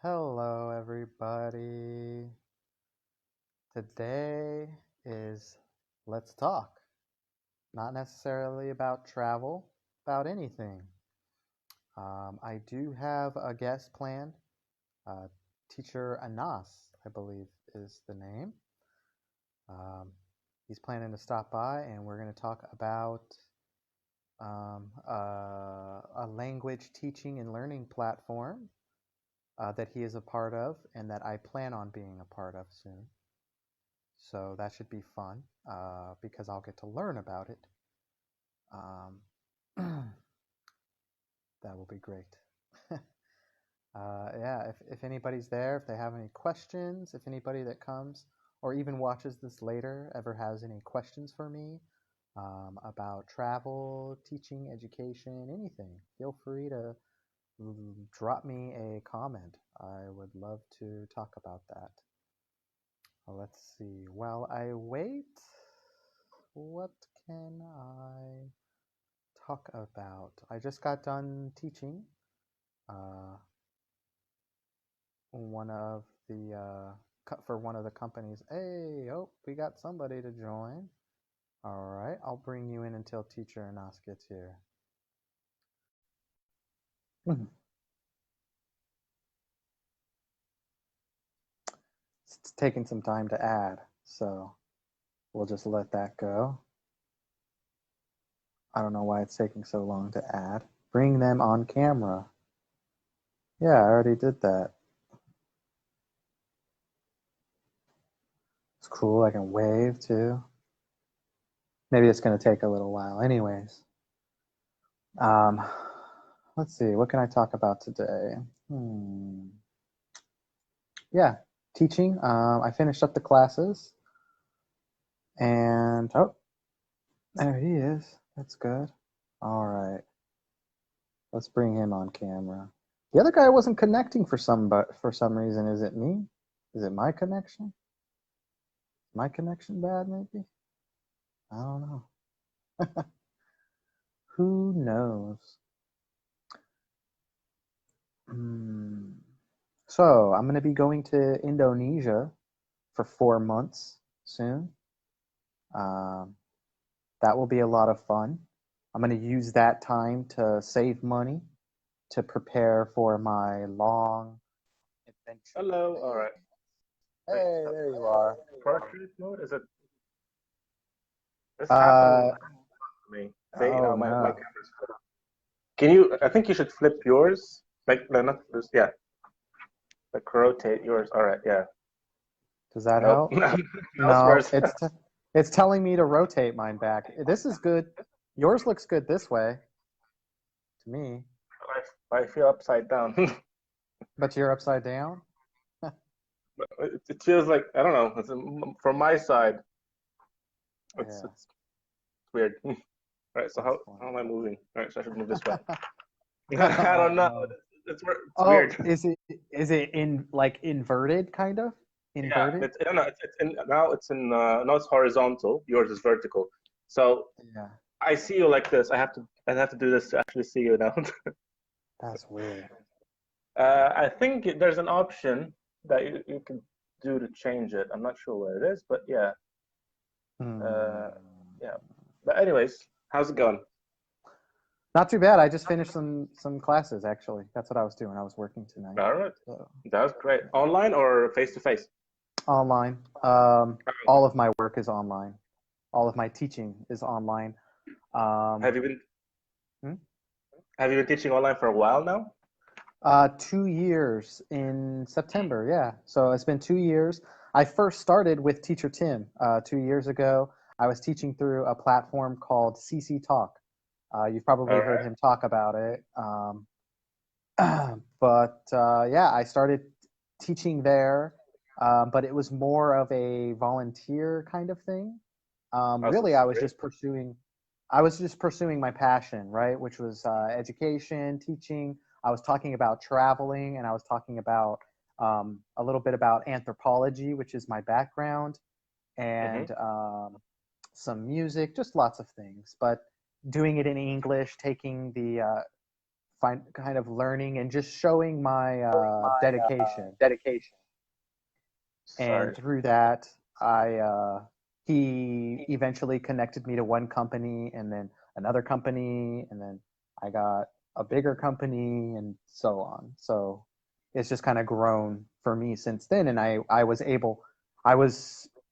Hello, everybody. Today is Let's Talk. Not necessarily about travel, about anything. I do have a guest planned. Uh, Teacher Anas, I believe, is the name. Um, he's planning to stop by, and we're going to talk about a language teaching and learning platform that he is a part of and that I plan on being a part of soon. So that should be fun because I'll get to learn about it. Um, that will be great. Yeah, if anybody's there, if they have any questions, if anybody that comes or even watches this later ever has any questions for me about travel, teaching, education, anything, feel free to drop me a comment. I would love to talk about that. Let's see. While I wait, what can I talk about? I just got done teaching uh, one of the for one of the companies. Hey, oh, we got somebody to join. All right, I'll bring you in until teacher Anas gets here. It's taking some time to add, so we'll just let that go. I don't know why it's taking so long to add. Bring them on camera. Yeah, I already did that. It's cool. I can wave too. Maybe it's going to take a little while. Anyways, um, let's see. What can I talk about today? Yeah, teaching. I finished up the classes, and oh, there he is. That's good. All right, let's bring him on camera. The other guy wasn't connecting for some reason. Is it me? Is it my connection? My connection bad? Maybe. I don't know. Who knows? Hmm. So I'm going to be going to Indonesia for 4 months soon. Um, that will be a lot of fun. I'm going to use that time to save money to prepare for my long adventure. Hello. All right. Wait. Hey, there you are. Portrait mode? Is it? This happened Uh, to me. See, oh my no. camera's flipped. Can you? I think you should flip yours. Like, no, not this. Yeah, like rotate yours. All right. Yeah. Does that Nope. help? Mouse No, worse. it's telling me to rotate mine back. This is good. Yours looks good this way to me, I feel upside down. but you're upside down. It feels like I don't know. From my side, Yeah, it's weird. All right. So that's how am I moving? All right. So I should move this way. funny. I Oh don't know. no. It's Oh, weird. is it in like inverted kind of? Yeah, Inverted? I don't know. Now it's horizontal. Yours is vertical. So Yeah, I see you like this. I have to do this to actually see you now. that's weird. I think there's an option that you can do to change it. I'm not sure what it is, but yeah. Hmm. Uh, yeah. But anyways, how's it going? Not too bad. I just finished some classes actually. That's what I was doing. I was working tonight. All right. So, That was great. yeah. Online or face to face? Online. All of my work is online. All of my teaching is online. Um, Have you been hmm? have you been teaching online for a while now? 2 years in September. Yeah. So it's been 2 years. I first started with Teacher Tim 2 years ago. I was teaching through a platform called CC Talk. You've All probably heard right. him talk about it. But yeah, I started teaching there, but it was more of a volunteer kind of thing. Also, Really, this is great. I was just pursuing my passion, right, which was education, teaching. I was talking about traveling, and I was talking about a little bit about anthropology, which is my background, Mm-hmm. and some music, just lots of things. But doing it in English, taking the kind of learning and just showing my dedication. dedication. And Sorry. through that, he eventually connected me to one company and then another company, and then I got a bigger company and so on. So it's just kind of grown for me since then. And I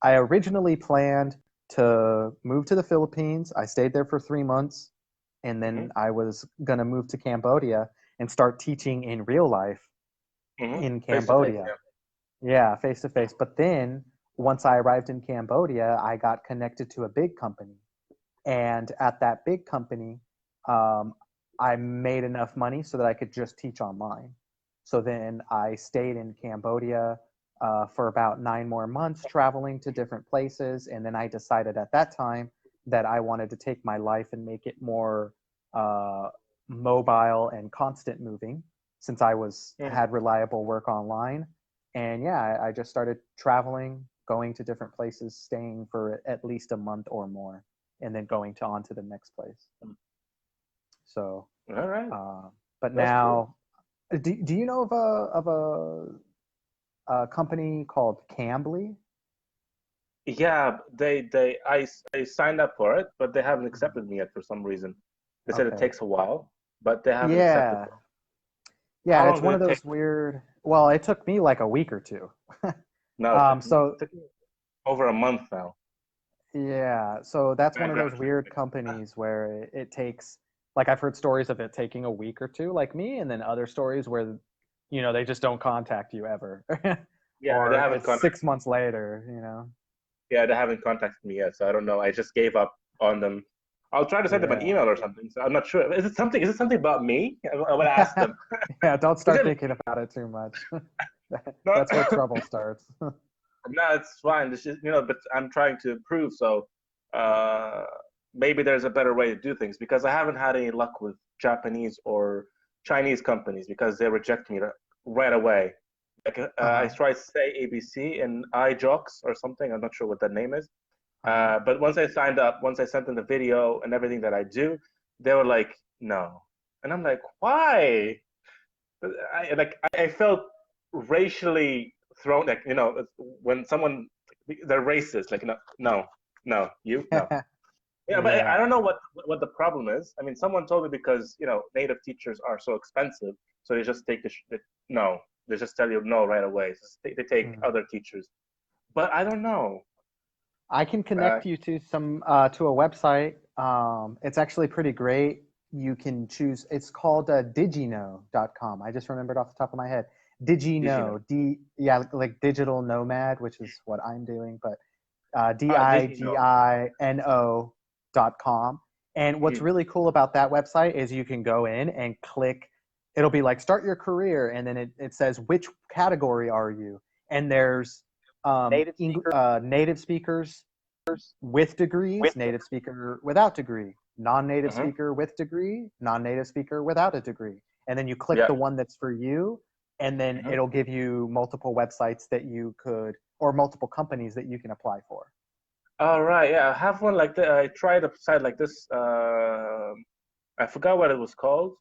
originally planned to move to the Philippines. I stayed there for 3 months, and then I was going to move to Cambodia and start teaching in real life in Face to face. Cambodia. Yeah, face to face. But then once I arrived in Cambodia, I got connected to a big company. And at that big company, um, I made enough money so that I could just teach online. So then I stayed in Cambodia for about 9 more months, traveling to different places. And then I decided at that time that I wanted to take my life and make it more uh, mobile and constant moving, since I was Yeah. had reliable work online. And yeah, I just started traveling, going to different places, staying for at least a month or more, and then going to on to the next place. So, All right. but That's cool. now, do you know a company called Cambly? Yeah, I signed up for it, but they haven't accepted me yet for some reason. They said it Okay. takes a while, but they haven't accepted Yeah. me. Yeah, How and it's long one did of it take? those weird. Well, it took me like a week or two. No, So it took me over a month now. yeah, so that's one of Background those check. weird companies where it takes, like, I've heard stories of it taking a week or two, like me, and then other stories where, they just don't contact you ever. Yeah, they Or haven't it's contacted. 6 months later. Yeah, they haven't contacted me yet, so I don't know. I just gave up on them. I'll try to send them an Yeah. email or something. So I'm not sure. Is it something? Is it something about me? I would ask them. Yeah, don't Is start it thinking about it too much. not? That's where trouble starts. No, it's fine. This is, but I'm trying to improve. So uh, maybe there's a better way to do things because I haven't had any luck with Japanese or Chinese companies because they reject me right away. Like I Uh-huh. tried Say ABC and iJox or something. I'm not sure what that name is. Uh-huh. But once I signed up, once I sent them the video and everything that I do, they were like, no. And I'm like, why? I felt racially thrown. Like when someone they're racist. Like no, no, you no. Yeah, but I Yeah. don't know what the problem is. I mean, someone told me because native teachers are so expensive, so they just take no. They just tell you no right away. They take Mm. other teachers. But I don't know. I can Uh, connect you to to a website. It's actually pretty great. You can choose. It's called digiknow.com. I just remembered off the top of my head. did you know? Digiknow. Yeah, like digital nomad, which is what I'm doing, but Did you know? digino.com. And what's Mm, really cool about that website is you can go in and click. It'll be like start your career, and then it says which category are you, and there's native speaker native speakers with with. degrees, native speaker without degree, non-native Uh-huh. speaker with degree, non-native speaker without a degree. And then you click Yeah. the one that's for you, and then Uh-huh. it'll give you multiple websites that you could, or multiple companies that you can apply for. All right. Yeah, I have one like that. I tried a site like this. I forgot what it was called,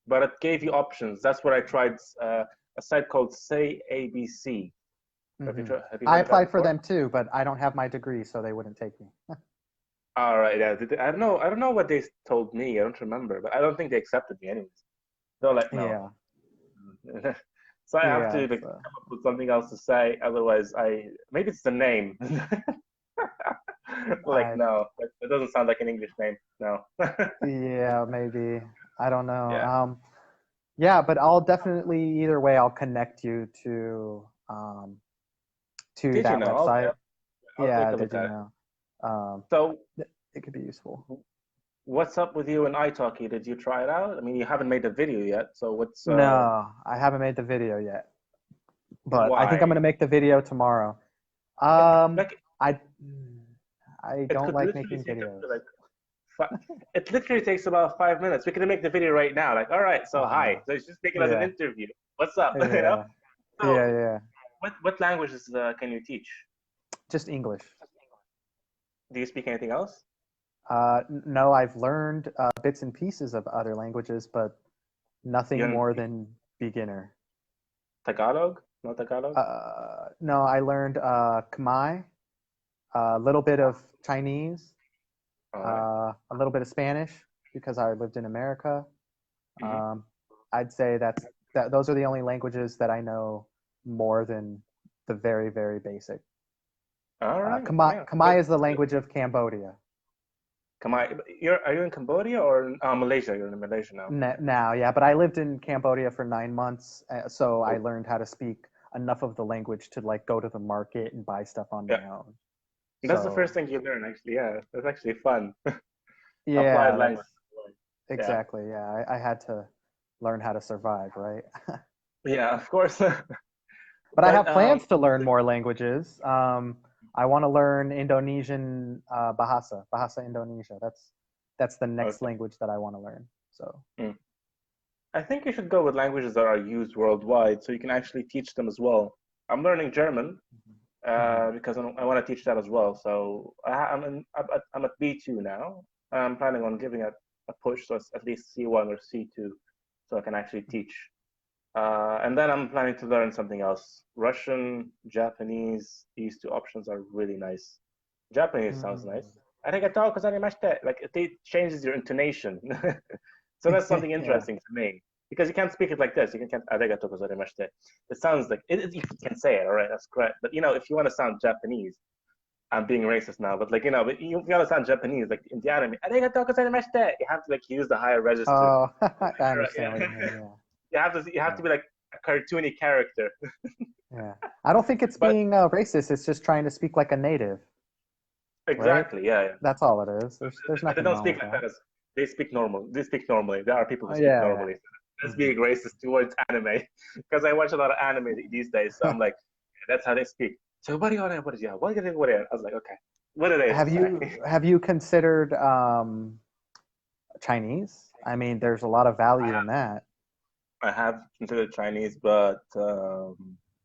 but it gave you options. That's what I tried. A site called Say ABC. Hmm. Have you I heard of that applied for before? them too, but I don't have my degree, so they wouldn't take me. All right. Yeah. I don't know. I don't know what they told me. I don't remember, but I don't think they accepted me anyways. They're like, no. Yeah, So I have yeah, to it's, like come up with something else to say. Otherwise, I maybe it's the name. Like I, no, it doesn't sound like an English name. No. yeah, maybe. I don't know. Yeah. Yeah, but I'll definitely either way. I'll connect you to Did you that know? Okay, website. I'll take Yeah, a did look you at it. know? Um, So, it could be useful. what's up with you and italki? Did you try it out? I mean, you haven't made the video yet, so what's No, I haven't made the video yet, but I think I'm why? gonna make the video tomorrow. It, Um, like I I it don't could like literally making take up videos. to like it literally takes about 5 minutes. We can make the video right now. Like, all right, so Uh, hi. So just take it as an yeah, interview. What's up? yeah, So yeah. what languages can you teach? Just English. Do you speak anything else? No, I've learned bits and pieces of other languages, but Nothing You're in more than beginner. Tagalog? No Tagalog? No, I learned Khmer, a little bit of Chinese, All right. a little bit of Spanish because I lived in America. Mm-hmm. Um, I'd say that those are the only languages that I know more than the very, very basic. All right. Khmer, Yeah. Khmer is the language of Cambodia. Are you in Cambodia or Malaysia? You're in Malaysia now. Now, yeah, but I lived in Cambodia for 9 months, so I Oh, learned how to speak enough of the language to like go to the market and buy stuff on yeah. my own. That's the So first thing you learn, actually. Yeah, that's actually fun. Applied yeah, language. that's Yeah. exactly. Yeah, I had to learn how to survive, right? Yeah, of course. But I But have plans to learn more languages. I want to learn Indonesian, Bahasa Indonesia. That's the next okay. language that I want to learn. So Mm. I think you should go with languages that are used worldwide, so you can actually teach them as well. I'm learning German hmm because I want to teach that as well. So I'm at B2 now. I'm planning on giving it a push, so it's at least C1 or C2, so I can actually teach. And then I'm planning to learn something else. Russian, Japanese, these two options are really nice. Japanese sounds nice. hmm Arigato gozaimashite. Like it changes your intonation. So that's something yeah. interesting to me. Because you can't speak it like this. You can't arigato gozaimashite. It sounds like you can say it, all right, that's correct. But if you want to sound Japanese, I'm being racist now, but but if you want to sound Japanese, like in the anime, arigato gozaimashite, you have to like use the higher register. Oh, I understand what you Yeah. mean. Yeah. You have Yeah. to be like a cartoony character. Yeah. I don't think it's But being racist. It's just trying to speak like a native, right? exactly, yeah, yeah. That's all it is. There's They nothing don't wrong speak with like that. that as they speak normal. They speak normally. There are people who speak Yeah, normally. yeah. That's being racist towards anime because I watch a lot of anime these days. So I'm like, that's how they speak. So what do you want? What is yeah? What do you what? I was like, okay, what do they say? Have you considered Chinese? I mean, there's a lot of value in that. I have considered Chinese, but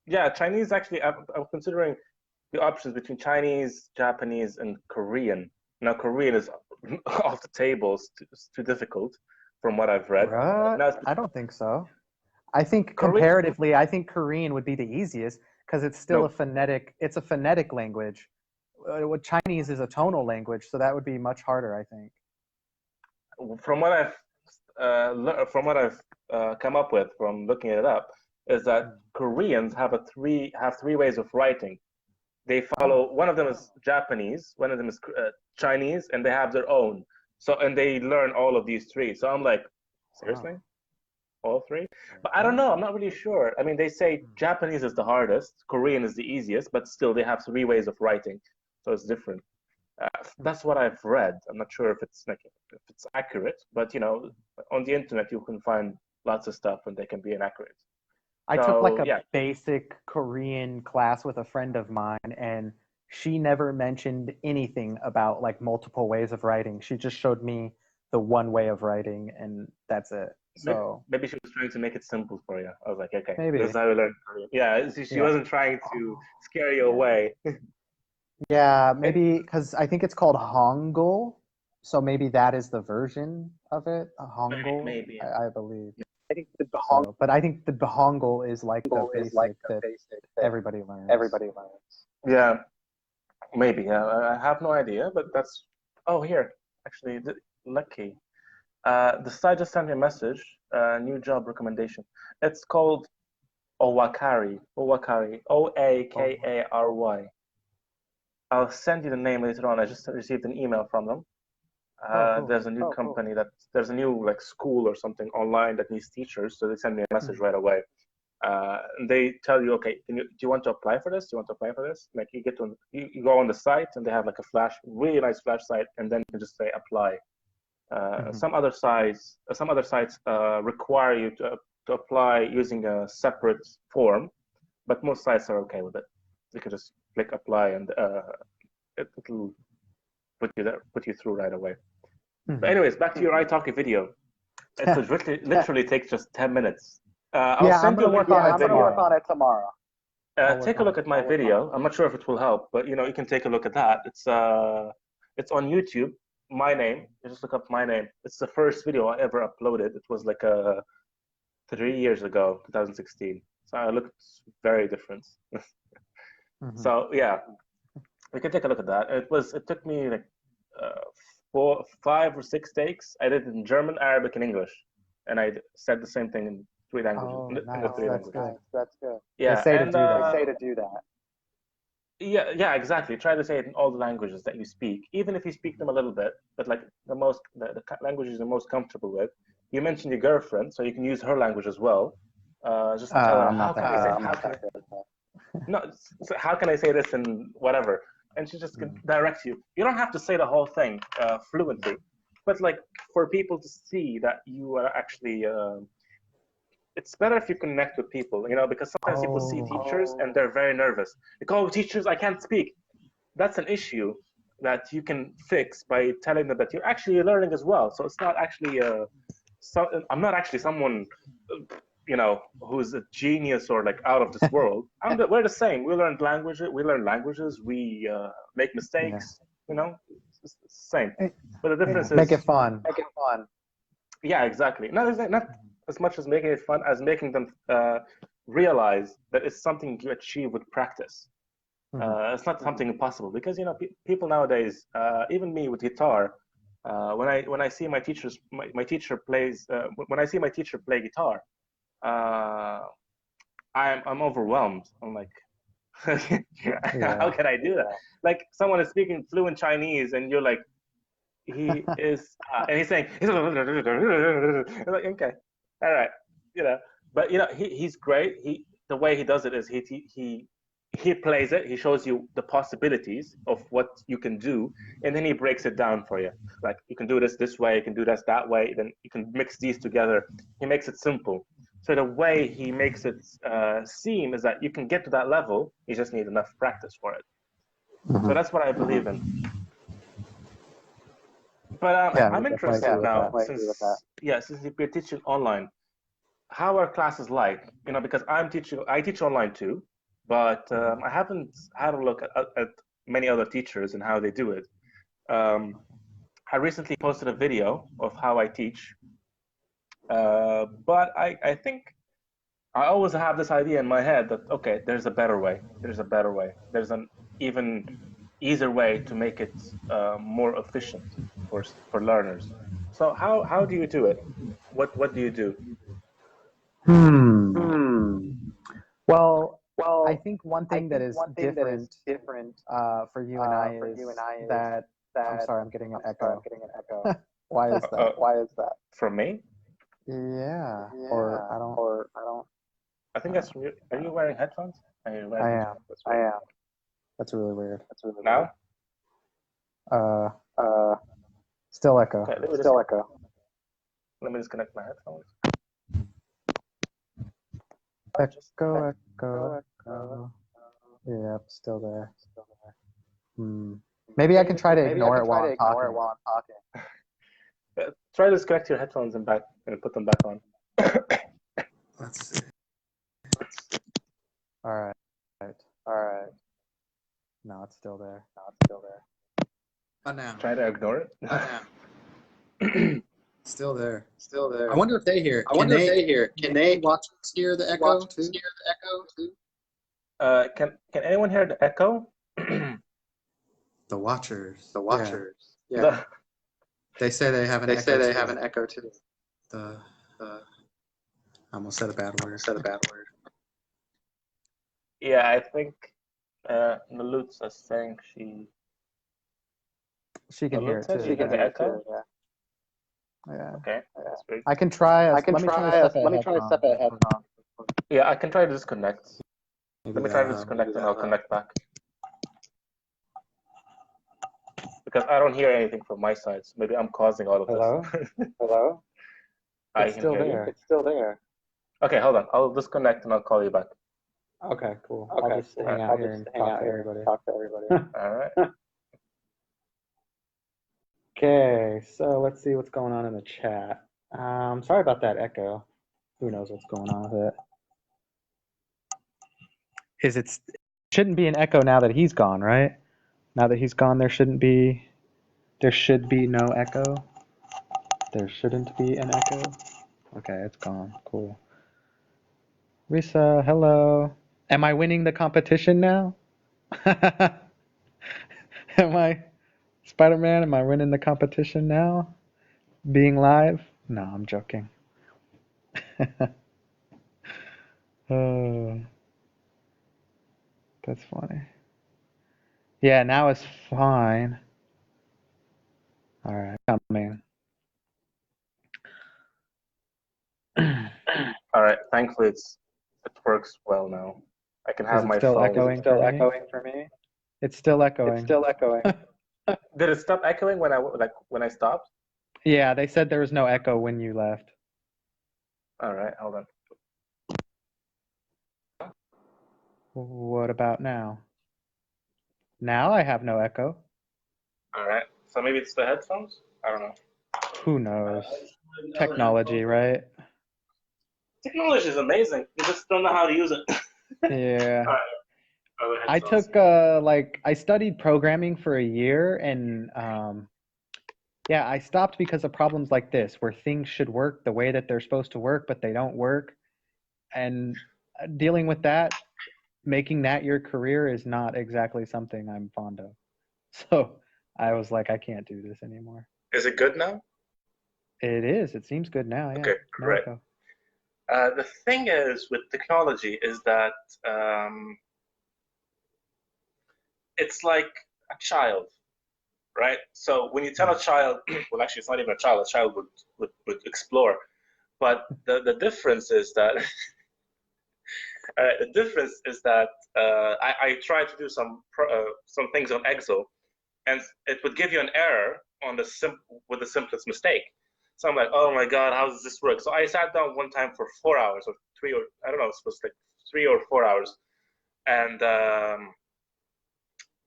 yeah, Chinese actually. I'm considering the options between Chinese, Japanese, and Korean. Now, Korean is off the table. It's too difficult, from what I've read. Right? Now, I don't think so. I think Korean. comparatively, I think Korean would be the easiest because it's still a No, phonetic. It's a phonetic language. What Chinese is a tonal language, so that would be much harder, I think. from what I've come up with from looking it up, is that Hmm. Koreans have three ways of writing. They Oh, follow one of them is Japanese, one of them is Chinese, and they have their own. So and they learn all of these three. So I'm like, wow. seriously, all three? But I don't Right? know. I'm not really sure. I mean, they say Hmm. Japanese is the hardest, Korean is the easiest, but still they have three ways of writing, so it's different. That's what I've read. I'm not sure if it's accurate, but on the internet you can find lots of stuff and they can be inaccurate. I took like So a yeah, basic Korean class with a friend of mine, and she never mentioned anything about like multiple ways of writing. She just showed me the one way of writing, and that's it. maybe, So maybe she was trying to make it simple for you. I was like, okay, this is maybe, how you learn Korean. Yeah, she yeah. wasn't trying to Oh, scare you yeah. away. Yeah, It, maybe because I think it's called Hangul, so maybe that is the version of it, Hangul, maybe. I believe. I think the So, but I think the Hangul is like the Hangul is like basic the that basic that everybody learns. everybody learns. Yeah, maybe. Yeah, I have no idea, but that's. Oh, here, actually, lucky. The site just sent me a message, new job recommendation. It's called Owakari, Oh, Oakary. I'll send you the name later on. I just received an email from them. oh, cool. There's a new company there's a new like school or something online that needs teachers, so they send me a message Mhm. right away. They tell you, okay, do you want to apply for this? Do you want to apply for this? Like you go on the site and they have like a really nice flash site, and then you can just say apply. Mhm. Some other sites require you to apply using a separate form, but most sites are okay with it. You can just click apply and it'll put you through right away. But Mhm. anyways, back to your iTalki video. It would literally take just 10 minutes. I'll Yeah, I'm send you gonna a link work to on my it video. I'm tomorrow. on it tomorrow. I'll work Take a on look it at my tomorrow. video. I'm not sure if it will help, but you can take a look at that. It's on YouTube. My name. You just look up my name. It's the first video I ever uploaded. It was like a 3 years ago, 2016. So I looked very different. Mm-hmm. So yeah, we can take a look at that. It took me like 5 or 6 takes. I did it in German, Arabic, and English, and I said the same thing in 3 languages. Oh, In the nice. 3 That's languages. good. That's good. They Yeah, say to and do that. They say to do that. yeah, exactly. Try to say it in all the languages that you speak, even if you speak them a little bit. But like the languages you're most comfortable with. You mentioned your girlfriend, so you can use her language as well. Just tell her I'm how not can that I say good. how can no so how can I say this in whatever, and she just can direct you. You don't have to say the whole thing fluently, but like for people to see that you are actually. It's better if you connect with people, because sometimes people see teachers and they're very nervous. Like, oh, teachers, I can't speak. That's an issue that you can fix by telling them that you're actually learning as well. So it's not actually I'm not actually someone who's a genius or like out of this world. We're the same. We learn languages. We make mistakes. It's the same. But the difference is make it fun. Yeah, exactly. Not as much as making it fun as making them realize that it's something you achieve with practice. It's not something impossible because people nowadays, even me with guitar, when I see my teacher play guitar, I'm overwhelmed. I'm like, how can I do that? Like someone is speaking fluent Chinese and you're like, he is, and he's saying, like, okay, all right, but he's great. The way he does it is he plays it. He shows you the possibilities of what you can do, and then he breaks it down for you. Like you can do this way, you can do this that way. Then you can mix these together. He makes it simple. So the way he makes it seem is that you can get to that level. You just need enough practice for it. So that's what I believe in. But I'm interested now, since you're teaching online, how are classes like? Because I teach online too, but I haven't had a look at many other teachers and how they do it. I recently posted a video of how I teach, but I think I always have this idea in my head that, okay, there's a better way. There's a better way. There's an even easier way to make it more efficient for learners. So how do you do it? What do you do? Well, Well, I think one thing that is different different for you and I for is you and I is that I'm that sorry, I'm getting an I'm sorry, I'm echo. getting an echo. Why is that? Why is that? From me? Yeah. Yeah, Or I don't. or I don't. I think that's from you. Are you wearing headphones? Are you wearing I headphones? am. That's I weird. am. That's really weird. That's really Now? Uh, Uh, still echo. Okay, still echo. let me disconnect my headphones. Echo, echo. Yep, still there. Maybe I can try to ignore it while I'm talking. Try to disconnect your headphones and put them back on. Let's see. All right. All right. No, it's still there. Not now. Try to ignore it. Not now. Still there. Still there. I wonder if they hear. Can they watch hear the echo too? Can anyone hear the echo? The watchers. Yeah. They say they have an They echo. say they too. have an echo too. I almost said a bad word. Yeah, I think Nalutz is saying She can hear it too. She can hear the echo. Yeah. Okay, that's great. I can try. Let me try a headphone. Yeah, I can try to disconnect. Maybe Let me try to they'll, disconnect and I'll connect back. Because I don't hear anything from my side, so maybe I'm causing all of this. Hello? I It's can still hear there. you. It's still there. Okay, hold on. I'll disconnect and I'll call you back. Okay, cool. Okay, I'll just hang out here and talk to everybody. All right. Okay, so let's see what's going on in the chat. Sorry about that echo. Who knows what's going on with it? Shouldn't be an echo now that he's gone, right? Now that he's gone, there should be no echo. There shouldn't be an echo. Okay, it's gone. Cool. Risa, hello. Am I winning the competition now? Am I Spider-Man? Am I winning the competition now? Being live? No, I'm joking. Oh, that's funny. Yeah, now it's fine. All right, coming. All right. Thankfully, it works well now. I can have Is it my still phone. echoing for me? It's still echoing. Did it stop echoing when I stopped? Yeah, they said there was no echo when you left. All right. Hold on. What about now? Now I have no echo. All right. So maybe it's the headphones. I don't know. Who knows? Technology, right? Technology is amazing. You just don't know how to use it. Yeah. All right. Other I headphones. took I studied programming for a year, and yeah, I stopped because of problems like this, where things should work the way that they're supposed to work, but they don't work. And dealing with that, making that your career is not exactly something I'm fond of. So I was like, I can't do this anymore. Is it good now? It is. It seems good now. Yeah. Okay, No great. echo. The thing is with technology is that um, it's like a child, right? So when you tell a child, well, actually, it's not even a child would explore. But the difference is that I tried to do some things on Exo, and it would give you an error on with the simplest mistake. So I'm like, oh my god, how does this work? So I sat down one time for 4 hours or three, or I don't know, it was like 3 or 4 hours, and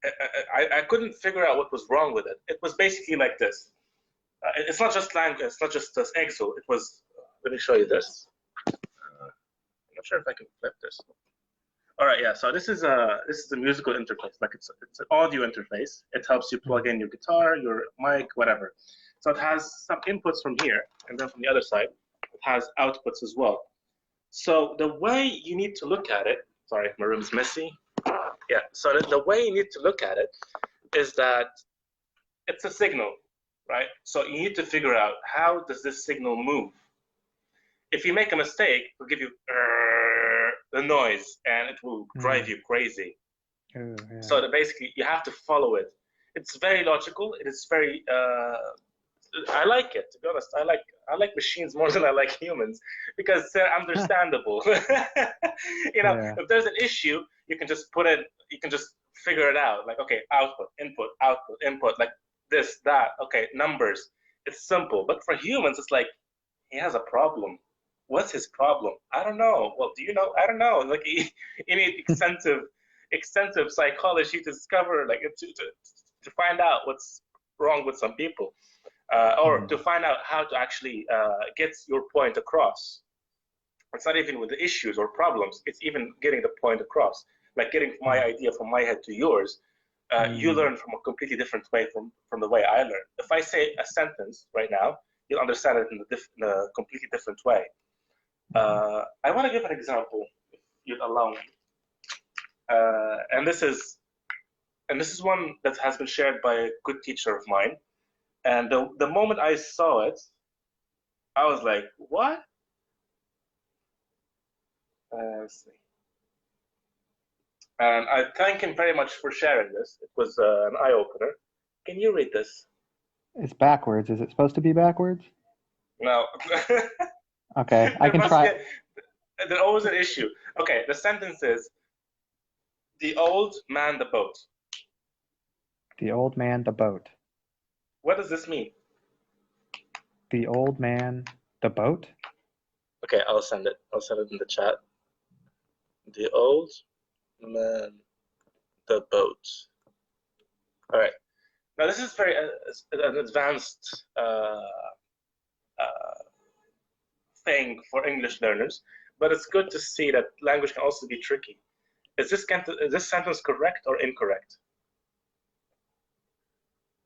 I couldn't figure out what was wrong with it. It was basically like this. It's not just language. It's not just this Exo. It was. Let me show you this. I'm not sure if I can flip this. All right, yeah. So this is a musical interface. Like it's an audio interface. It helps you plug in your guitar, your mic, whatever. So it has some inputs from here, and then from the other side, it has outputs as well. So the way you need to look at it. Sorry, my room's messy. Yeah. So the way you need to look at it is that it's a signal, right? So you need to figure out how does this signal move. If you make a mistake, it'll give you the noise, and it will drive you crazy. Ooh, yeah. So that basically you have to follow it. It's very logical. It is very. I like it, to be honest. I like machines more than I like humans because they're understandable. Yeah. If there's an issue, you can just put it. You can just figure it out. Like, okay, output, input, output, input, like this, that. Okay, numbers. It's simple. But for humans, it's like he has a problem. What's his problem? I don't know. Well, do you know? I don't know. Like you need extensive psychology to discover, like to find out what's wrong with some people, or to find out how to actually get your point across. It's not even with the issues or problems. It's even getting the point across, like getting my idea from my head to yours. You learn from a completely different way from the way I learn. If I say a sentence right now, you'll understand it in a completely different way. I want to give an example, if you'd allow me. And this is one that has been shared by a good teacher of mine. And the moment I saw it, I was like, what? Let's see. And I thank him very much for sharing this. It was an eye-opener. Can you read this? It's backwards. Is it supposed to be backwards? No. Okay, I can try. There's always an issue. Okay, the sentence is, the old man the boat. The old man, the boat. What does this mean? The old man, the boat? Okay, I'll send it. I'll send it in the chat. The old man, the boat. All right. Now this is very an advanced thing for English learners, but it's good to see that language can also be tricky. Is this sentence correct or incorrect?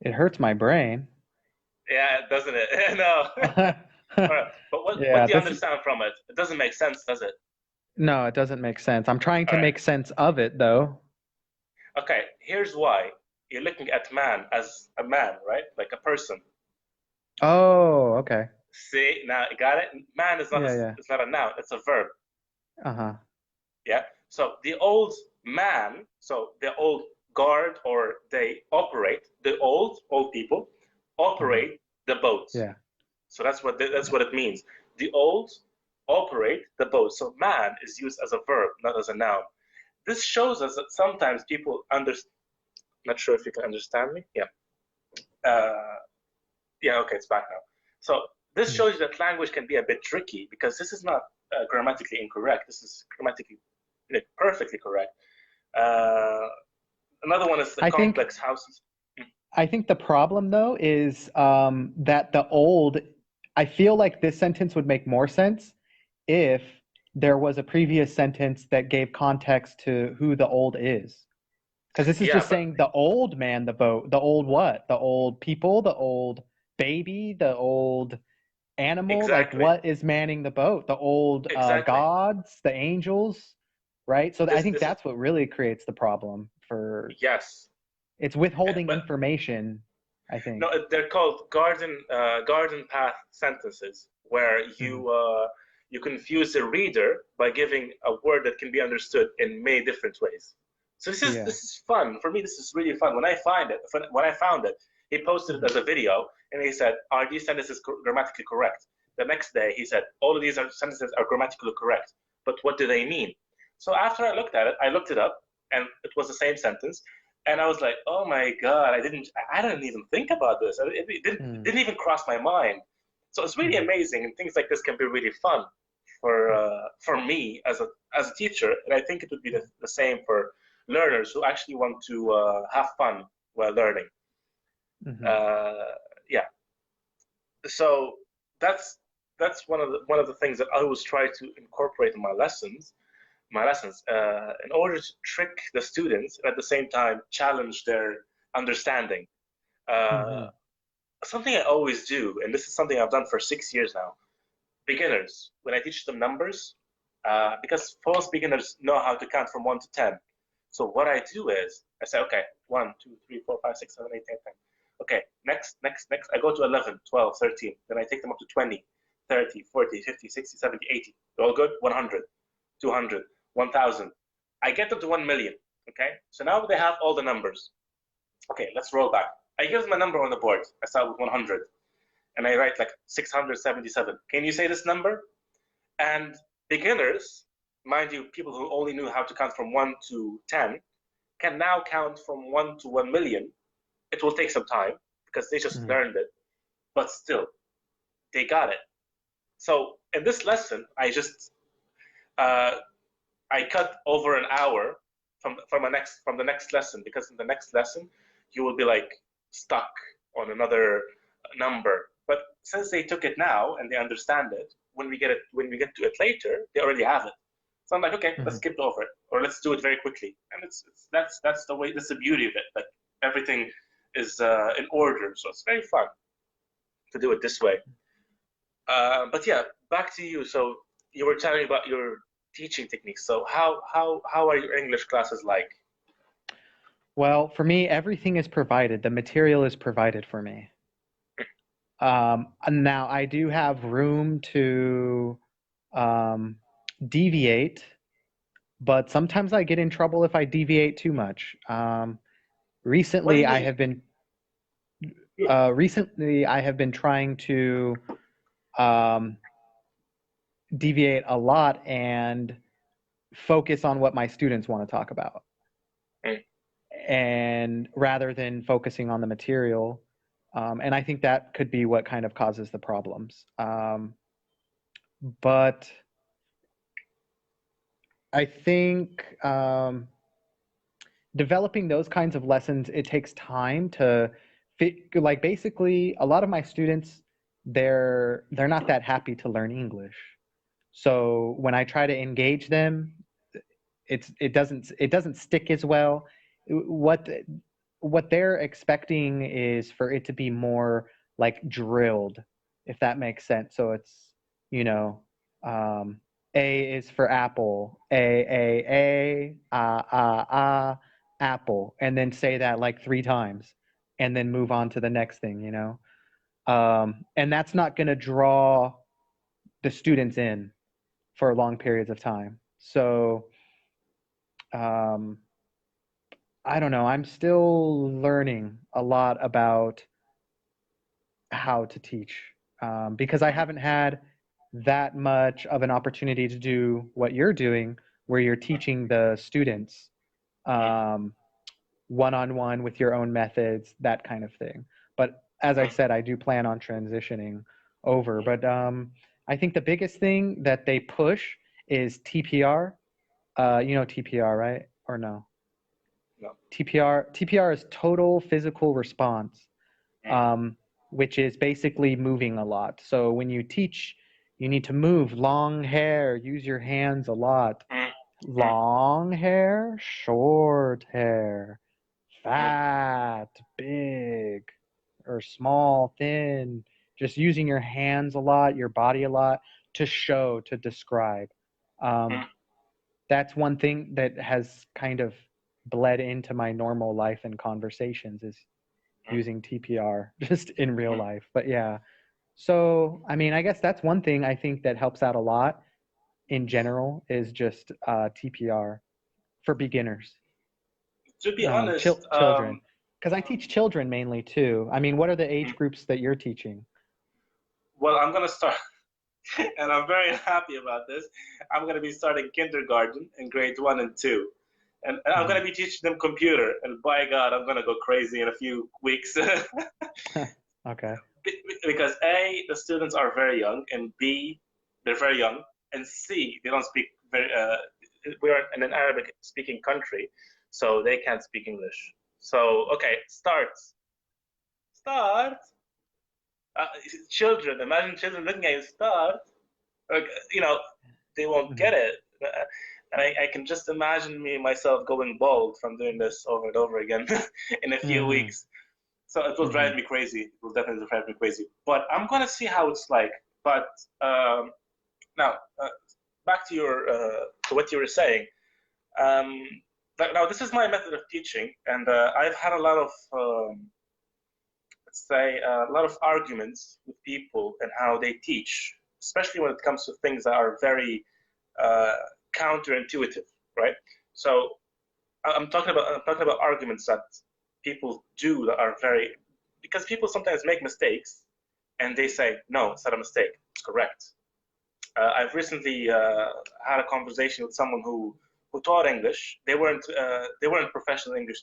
It hurts my brain. Yeah, doesn't it? No. All right. But what do you understand from it? It doesn't make sense, does it? No, it doesn't make sense. I'm trying to All right. make sense of it, though. Okay, here's why. You're looking at man as a man, right? Like a person. Oh, okay. See, now you got it? Man is not Yeah, yeah. it's not a noun, it's a verb. Uh-huh. Yeah. So the old man, so the old guard, or they operate, the old people operate the boat. Yeah. So that's what it means. The old operate the boat. So man is used as a verb, not as a noun. This shows us that sometimes people not sure if you can understand me. Yeah. Yeah, okay, it's back now. So this shows you that language can be a bit tricky, because this is not grammatically incorrect. This is grammatically perfectly correct. Another one is the complex houses. I think the problem, though, is that the old, I feel like this sentence would make more sense if there was a previous sentence that gave context to who the old is. Because this is just saying the old man, the boat, the old what? The old people, the old baby, the old animal. Exactly. Like, what is manning the boat? The old gods, the angels, right? So I think that's what really creates the problem for. Yes. It's withholding information, I think. No, they're called garden path sentences, where you confuse the reader by giving a word that can be understood in many different ways. So this is fun for me. This is really fun. When I found it, he posted it as a video, and he said, "Are these sentences grammatically correct?" The next day, he said, "All of these sentences are grammatically correct, but what do they mean?" So after I looked at it, I looked it up, and it was the same sentence. And I was like, "Oh my God, I didn't even think about this. It didn't even cross my mind." So it's really amazing, and things like this can be really fun for me as a teacher. And I think it would be the same for learners who actually want to have fun while learning. Yeah. So that's one of the things that I always try to incorporate in my lessons, in order to trick the students and at the same time challenge their understanding. Something I always do, and this is something I've done for 6 years now, beginners, when I teach them numbers, because most beginners know how to count from 1 to 10. So what I do is I say, okay, 1, 2, 3, 4, 5, 6, 7, 8, 9, 10. Okay, next. I go to 11, 12, 13. Then I take them up to 20, 30, 40, 50, 60, 70, 80. They're all good? 100, 200, 1,000. I get them to 1 million. Okay, so now they have all the numbers. Okay, let's roll back. I give them a number on the board. I start with 100, and I write like 677. Can you say this number? And beginners, mind you, people who only knew how to count from 1 to 10, can now count from 1 to 1 million. It will take some time because they just learned it, but still, they got it. So in this lesson, I just I cut over an hour from the next lesson, because in the next lesson you will be like stuck on another number. But since they took it now and they understand it, when we get to it later, they already have it. So I'm like, okay, let's skip over it, or let's do it very quickly. And that's the way. That's the beauty of it. Like everything is in order, so it's very fun to do it this way. But yeah, back to you. So you were telling me about your teaching techniques. So how are your English classes like? Well, for me, everything is provided. The material is provided for me. Now I do have room to deviate, but sometimes I get in trouble if I deviate too much. Recently I have been trying to deviate a lot and focus on what my students want to talk about, and rather than focusing on the material. And I think that could be what kind of causes the problems. But I think developing those kinds of lessons, it takes time to like basically a lot of my students, they're not that happy to learn English. So when I try to engage them, it doesn't stick as well. What they're expecting is for it to be more like drilled, if that makes sense. So it's, A is for apple. Apple. And then say that like 3 times and then move on to the next thing, you know? And that's not going to draw the students in for long periods of time. So, I don't know. I'm still learning a lot about how to teach because I haven't had that much of an opportunity to do what you're doing, where you're teaching the students one-on-one with your own methods, that kind of thing. But as I said, I do plan on transitioning over. But I think the biggest thing that they push is TPR. You know TPR, right? Or no? No. TPR is total physical response, which is basically moving a lot. So when you teach, you need to move. Long hair, use your hands a lot. Long hair, short hair, fat, big, or small, thin. Just using your hands a lot, your body a lot to show, to describe. That's one thing that has kind of bled into my normal life and conversations is using TPR just in real life. But yeah, so I mean, I guess that's one thing I think that helps out a lot in general is just TPR for beginners. To be honest, children, because I teach children mainly too. I mean, what are the age groups that you're teaching? Well, I'm gonna start, and I'm very happy about this. I'm gonna be starting kindergarten in grade 1 and 2. And I'm going to be teaching them computer, and by God, I'm going to go crazy in a few weeks. Okay. Because A, the students are very young, and B, they're very young, and C, they don't speak very. We are in an Arabic-speaking country, so they can't speak English. So okay, start. Children, imagine children looking at you. Start. Like, you know, they won't get it. And I can just imagine myself going bald from doing this over and over again in a few weeks. So it will drive me crazy. It will definitely drive me crazy. But I'm going to see how it's like. But now, back to to what you were saying. Now, this is my method of teaching. And I've had a lot of, let's say, a lot of arguments with people and how they teach, especially when it comes to things that are very counterintuitive, right? So I'm talking about arguments that people do that are very, because people sometimes make mistakes and they say, no, it's not a mistake, it's correct. I've recently had a conversation with someone who taught English. They weren't professional English,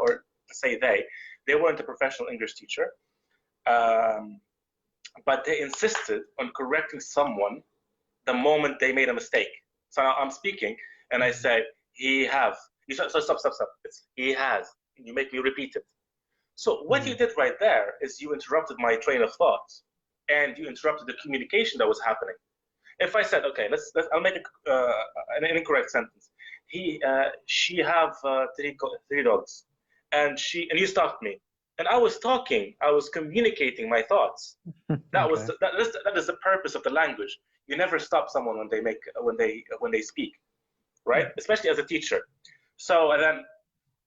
or say they weren't a professional English teacher, but they insisted on correcting someone the moment they made a mistake. So now I'm speaking, and I say, he have. You say, so stop. It's he has. And you make me repeat it. So what you did right there is you interrupted my train of thought, and you interrupted the communication that was happening. If I said, okay, I'll make an incorrect sentence. She have 3 dogs, and you stopped me, and I was talking. I was communicating my thoughts. That is the purpose of the language. You never stop someone when they speak, right? Especially as a teacher. So and then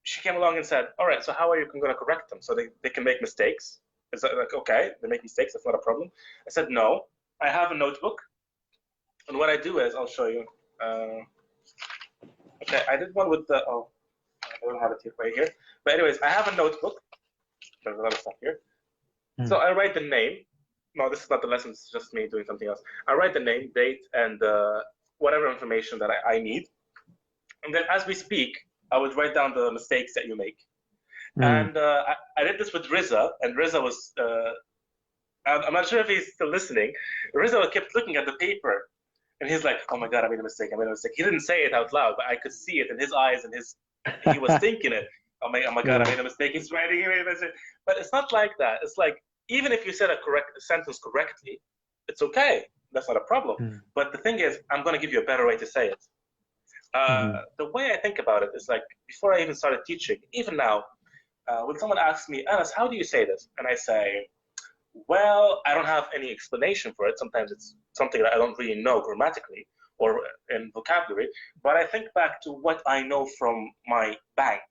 she came along and said, all right, so how are you going to correct them so they can make mistakes? Is that like, okay, they make mistakes, that's not a problem. I said, no, I have a notebook, and what I do is I'll show you. Okay, I did one with I don't have it right here, but anyways, I have a notebook. There's a lot of stuff here. So I write the name. No, this is not the lesson, it's just me doing something else. I write the name, date, and whatever information that I need. And then as we speak, I would write down the mistakes that you make. And I did this with Riza, and Riza was, I'm not sure if he's still listening. Riza kept looking at the paper, and he's like, oh my God, I made a mistake. He didn't say it out loud, but I could see it in his eyes, and he was thinking it. Oh my God, I made a mistake. He's writing, he made a mistake. But it's not like that. It's like, even if you said a sentence correctly, it's okay. That's not a problem. But the thing is, I'm going to give you a better way to say it. The way I think about it is like, before I even started teaching, even now, when someone asks me, Anas, how do you say this? And I say, well, I don't have any explanation for it. Sometimes it's something that I don't really know grammatically. or in vocabulary, but I think back to what I know from my bank,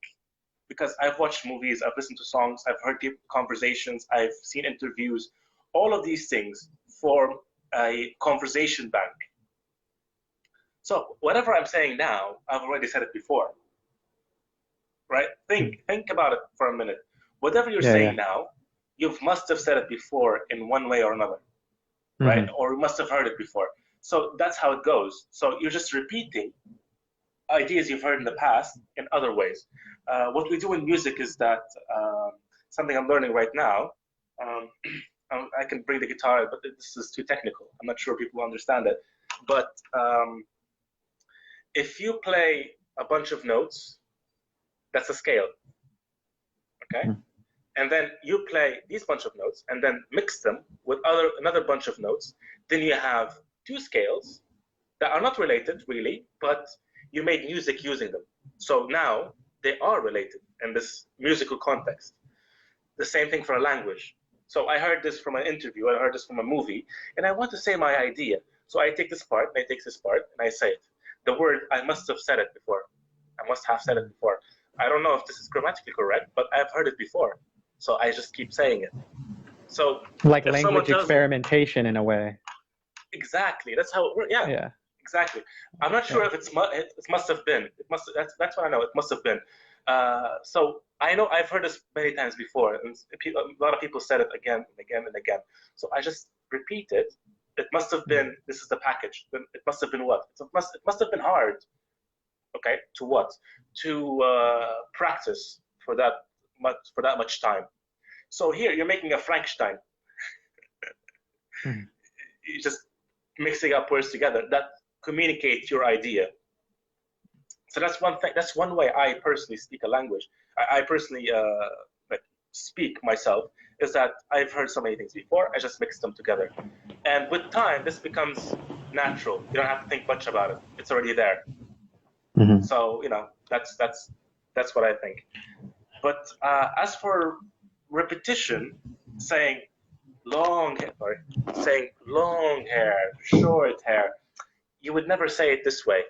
because I've watched movies, I've listened to songs, I've heard deep conversations, I've seen interviews. All of these things form a conversation bank. So whatever I'm saying now, I've already said it before, right? Think about it for a minute. Whatever you're saying now, you must have said it before in one way or another, right? Or you must have heard it before. So that's how it goes. So you're just repeating ideas you've heard in the past in other ways. What we do in music is that something I'm learning right now. I can bring the guitar, but this is too technical. I'm not sure people understand it. But if you play a bunch of notes, that's a scale, okay? And then you play these bunch of notes and then mix them with another bunch of notes. Then you have two scales that are not related really, but you made music using them. So now they are related in this musical context. The same thing for a language. So I heard this from an interview, I heard this from a movie, and I want to say my idea. So I take this part, and I take this part, and I say it. The word, I must have said it before. I must have said it before. I don't know if this is grammatically correct, but I've heard it before. So I just keep saying it. So like language experimentation in a way. Exactly. That's how it works. Yeah. Exactly. I'm not sure if it must have been. That's what I know. It must have been. So I know I've heard this many times before, and a lot of people said it again and again and again. So I just repeat it. It must have been. This is the package. It must have been what? It must have been hard. Okay. To what? To practice for that much time. So here you're making a Frankenstein. You're just mixing up words together that communicate your idea. So that's one thing. That's one way I personally speak a language. I personally speak myself, is that I've heard so many things before. I just mix them together, and with time, this becomes natural. You don't have to think much about it. It's already there. So that's what I think. But as for repetition, saying long hair, short hair, you would never say it this way.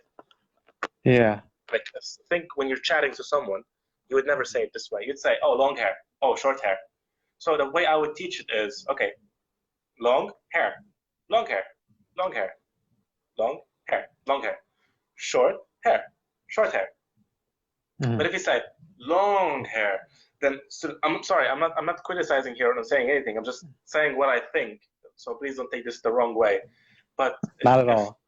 Yeah. Like this. Think when you're chatting to someone, you would never say it this way. You'd say, oh, long hair, oh, short hair. So the way I would teach it is, okay, long hair, long hair, long hair, long hair, long hair, short hair, short hair. But if you say long hair, then I'm sorry, I'm not criticizing here or not saying anything. I'm just saying what I think. So please don't take this the wrong way. But not at all.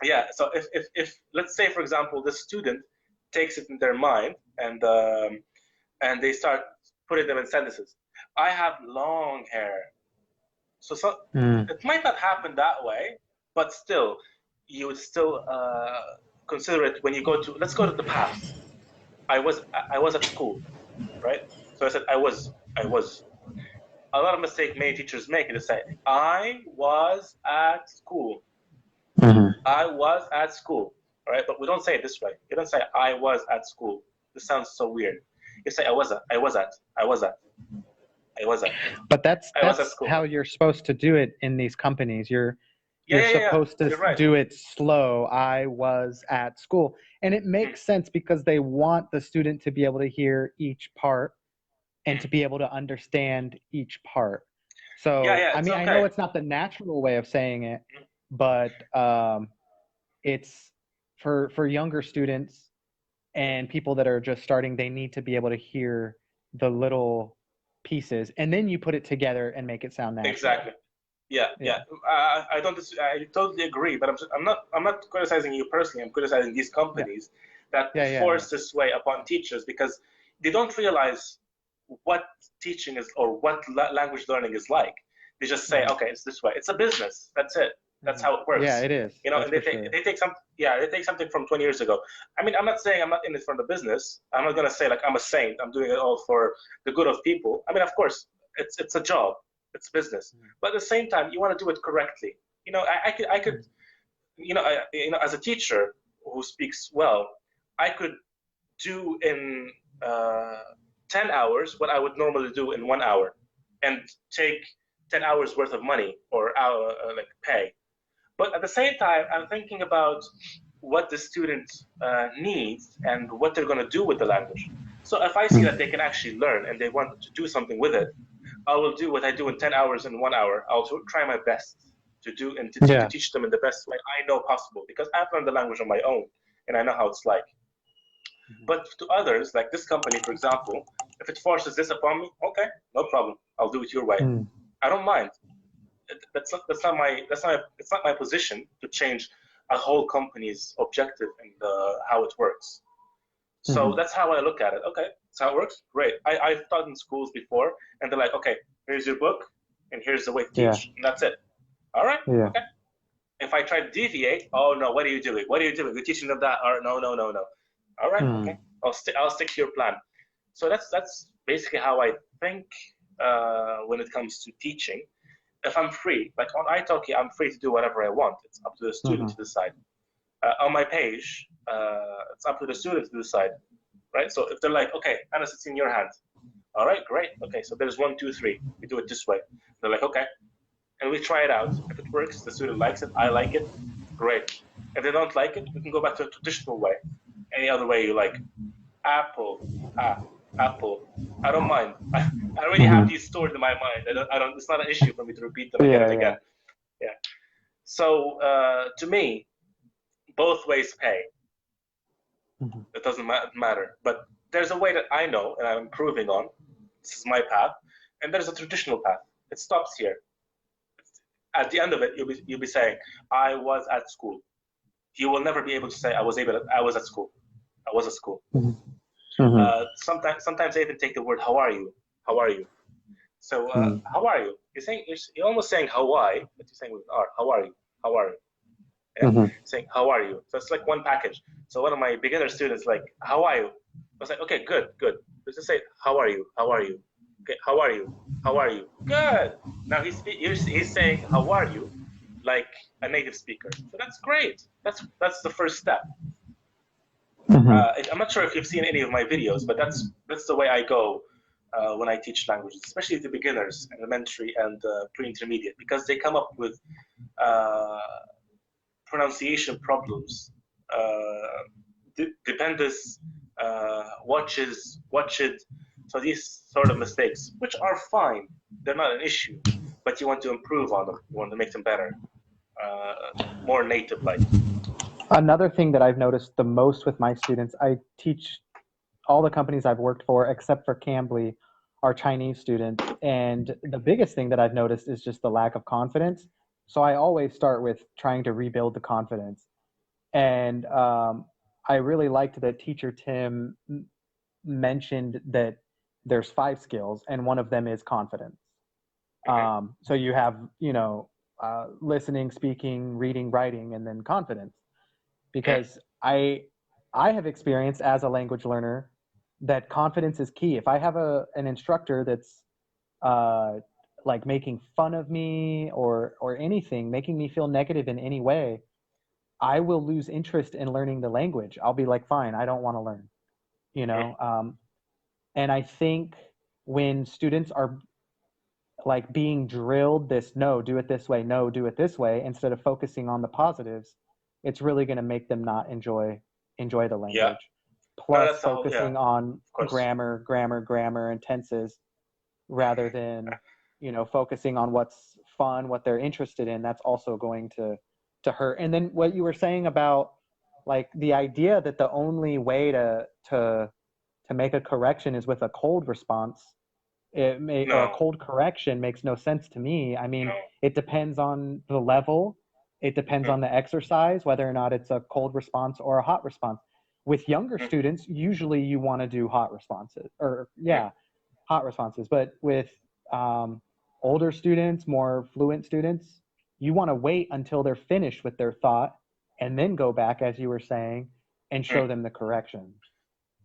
Yeah. So if let's say, for example, the student takes it in their mind and they start putting them in sentences. I have long hair. So it might not happen that way, but still, you would still consider it when you go to. Let's go to the past. I was at school, right? So I said I was. A lot of mistakes many teachers make is say I was at school. I was at school, right? But we don't say it this way. You don't say I was at school. This sounds so weird. You say I was at. But that's how you're supposed to do it in these companies. You're supposed to do it slow. I was at school. And it makes sense because they want the student to be able to hear each part and to be able to understand each part. So, I mean, I know it's not the natural way of saying it, but it's for younger students and people that are just starting, they need to be able to hear the little pieces, and then you put it together and make it sound natural. Exactly. Yeah. I totally agree, but I'm not criticizing you personally. I'm criticizing these companies that force this way upon teachers because they don't realize what teaching is or what language learning is like. They just say, okay, it's this way. It's a business. That's it. That's how it works. Yeah, it is. You know, and they take something from 20 years ago. I mean, I'm not saying I'm not in it for the business. I'm not gonna say like I'm a saint. I'm doing it all for the good of people. I mean, of course, it's a job. It's business. But at the same time, you want to do it correctly. You know, I could, as a teacher who speaks well, I could do in 10 hours what I would normally do in 1 hour, and take 10 hours worth of money or like pay. But at the same time, I'm thinking about what the student needs and what they're going to do with the language. So if I see that they can actually learn and they want to do something with it, I will do what I do in 10 hours in 1 hour. I'll try my best to do and to teach them in the best way I know possible, because I've learned the language on my own and I know how it's like. But to others, like this company, for example, if it forces this upon me, okay, no problem. I'll do it your way. I don't mind. That's not my position to change a whole company's objective and how it works. So that's how I look at it. Okay, that's how it works. Great. I've taught in schools before, and they're like, okay, here's your book, and here's the way to teach, and that's it. All right. Okay. If I try to deviate, oh no, what are you doing? What are you doing? You're teaching them that? Or no. All right. Okay. I'll stick to your plan. So that's basically how I think when it comes to teaching. If I'm free, like on italki, I'm free to do whatever I want. It's up to the student to decide. On my page, it's up to the student to decide, right? So if they're like, okay, Anas, it's in your hands. All right, great. Okay, so there's 1, 2, 3. We do it this way. They're like, okay, and we try it out. If it works, the student likes it, I like it, great. If they don't like it, we can go back to a traditional way. Any other way you like. Apple. I don't mind. I already have these stored in my mind. I don't. It's not an issue for me to repeat them again and again. Yeah. So to me, both ways pay. It doesn't matter. But there's a way that I know and I'm improving on. This is my path, and there's a traditional path. It stops here. At the end of it, you'll be saying, "I was at school." You will never be able to say, "I was at school." I was at school. Sometimes I even take the word "How are you?" How are you? So how are you? You're almost saying Hawaii, but you're saying with an R. How are you? How are you? Yeah. Saying how are you? So it's like one package. So one of my beginner students like, how are you? I was like, okay, good. Let's just say how are you? How are you? Okay, how are you? How are you? Good. Now he's saying how are you, like a native speaker. So that's great. That's the first step. I'm not sure if you've seen any of my videos, but that's the way I go when I teach languages, especially the beginners, elementary and pre-intermediate, because they come up with pronunciation problems, dependence, what should, so these sort of mistakes, which are fine, they're not an issue, but you want to improve on them, you want to make them better, more native-like. Another thing that I've noticed the most with my students, I teach all the companies I've worked for, except for Cambly, are Chinese students. And the biggest thing that I've noticed is just the lack of confidence. So I always start with trying to rebuild the confidence. And I really liked that teacher Tim mentioned that there's 5 skills, and one of them is confidence. So you have, listening, speaking, reading, writing, and then confidence. Because I have experienced as a language learner that confidence is key. If I have an instructor that's like making fun of me or anything, making me feel negative in any way, I will lose interest in learning the language. I'll be like, fine, I don't want to learn, and I think when students are like being drilled this, no, do it this way, no, do it this way, instead of focusing on the positives, it's really going to make them not enjoy the language. Plus focusing on grammar and tenses rather than, focusing on what's fun, what they're interested in. That's also going to hurt. And then what you were saying about like the idea that the only way to make a correction is with a cold response, or a cold correction makes no sense to me. I mean, it depends on the level. It depends on the exercise, whether or not it's a cold response or a hot response. With younger students, usually you want to do hot responses, hot responses. But with older students, more fluent students, you want to wait until they're finished with their thought and then go back, as you were saying, and show them the correction.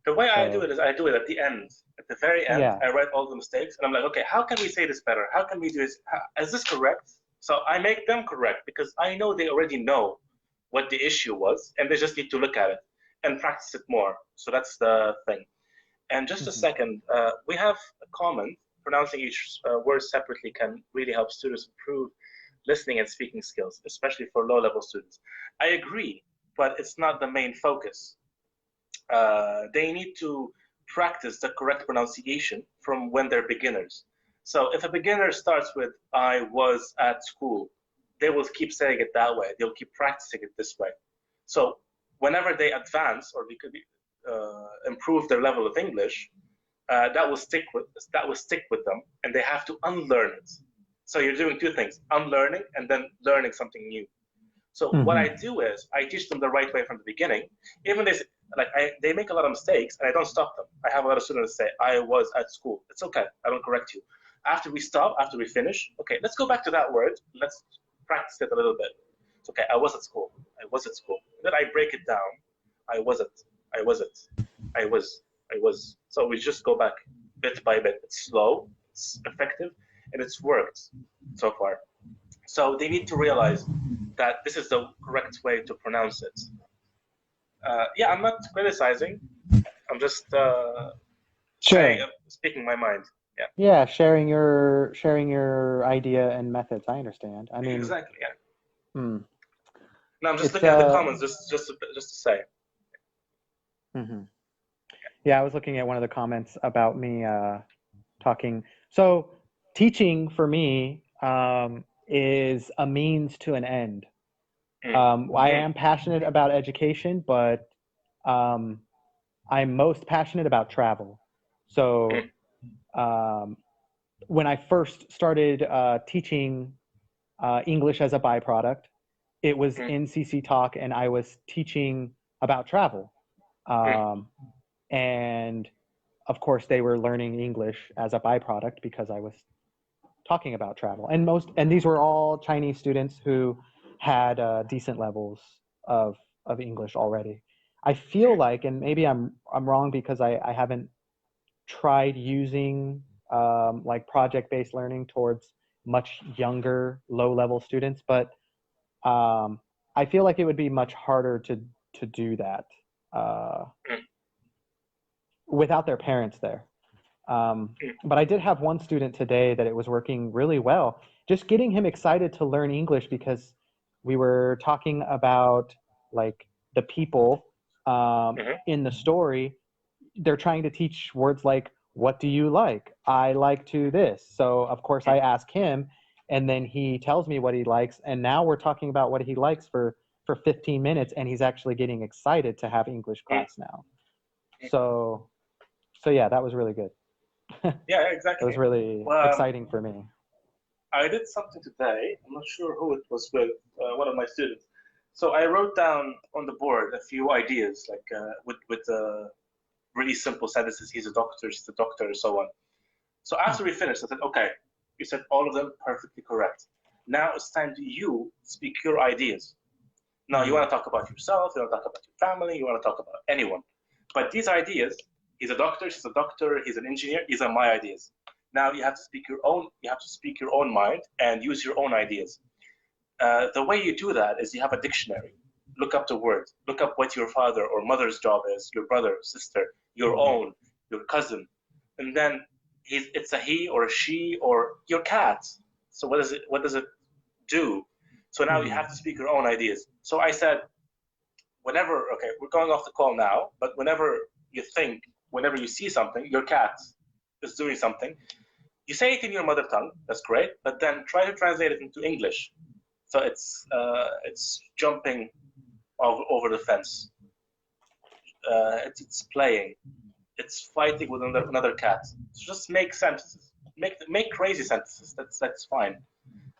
The way I do it is I do it at the end. At the very end, I write all the mistakes, and I'm like, okay, how can we say this better? How can we do this? Is this correct? So I make them correct because I know they already know what the issue was, and they just need to look at it and practice it more. So that's the thing. And just a second, we have a comment. Pronouncing each word separately can really help students improve listening and speaking skills, especially for low-level students. I agree, but it's not the main focus. They need to practice the correct pronunciation from when they're beginners. So if a beginner starts with "I was at school," they will keep saying it that way. They'll keep practicing it this way. So whenever they advance or they could improve their level of English, that will stick with them, and they have to unlearn it. So you're doing two things: unlearning and then learning something new. So what I do is I teach them the right way from the beginning. Even they make a lot of mistakes, and I don't stop them. I have a lot of students say, "I was at school." It's okay. I don't correct you. After we finish, okay, let's go back to that word. Let's practice it a little bit. It's okay. I was at school. I was at school. Then I break it down. I wasn't. I wasn't. I was. I was. So we just go back bit by bit. It's slow, it's effective, and it's worked so far. So they need to realize that this is the correct way to pronounce it. Yeah, I'm not criticizing. I'm just speaking my mind. Yeah. Yeah, sharing your idea and methods. I understand. I mean, exactly. Yeah. Hmm. No, I'm just looking at the comments just to say. Mm-hmm. Yeah, I was looking at one of the comments about me talking. So teaching for me is a means to an end. I am passionate about education, but I'm most passionate about travel. So when I first started teaching English as a byproduct, it was in CC Talk, and I was teaching about travel. And of course, they were learning English as a byproduct because I was talking about travel. And these were all Chinese students who had decent levels of English already. I feel like, and maybe I'm wrong because I haven't tried using like project-based learning towards much younger, low-level students, but I feel like it would be much harder to do that without their parents there. But I did have one student today that it was working really well. Just getting him excited to learn English because we were talking about like the people in the story. They're trying to teach words like, what do you like? I like to this. So of course I ask him, and then he tells me what he likes. And now we're talking about what he likes for 15 minutes, and he's actually getting excited to have English class now. So yeah, that was really good. Yeah, exactly. It was really exciting for me. I did something today. I'm not sure who it was with, one of my students. So I wrote down on the board a few ideas, like with really simple sentences. He's a doctor, she's a doctor, and so on. So after we finished, I said, okay, you said all of them perfectly correct. Now it's time to you speak your ideas. Now you want to talk about yourself, you want to talk about your family, you want to talk about anyone. But these ideas, he's a doctor, she's a doctor, he's an engineer, these are my ideas. Now you have to speak your own mind and use your own ideas. The way you do that is you have a dictionary. Look up the word. Look up what your father or mother's job is, your brother, sister, your own, your cousin. And then it's a he or a she or your cat. So what does it do? So now you have to speak your own ideas. So I said, whenever, okay, we're going off the call now, but whenever you see something, your cat is doing something, you say it in your mother tongue, that's great, but then try to translate it into English. So it's jumping over the fence. It's playing. It's fighting with another cat. So just make sentences. Make crazy sentences. That's fine.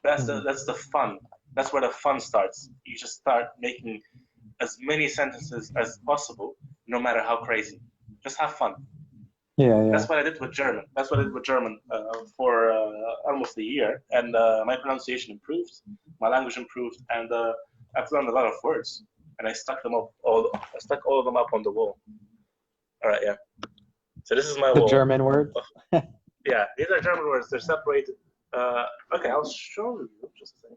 That's the fun. That's where the fun starts. You just start making as many sentences as possible, no matter how crazy. Just have fun. Yeah. That's what I did with German. For almost a year, and my pronunciation improved, my language improved, and I've learned a lot of words, and I stuck all of them up on the wall. All right, yeah. So this is my wall. The German words. Yeah, these are German words. They're separated. Okay, I'll show you. Just a second.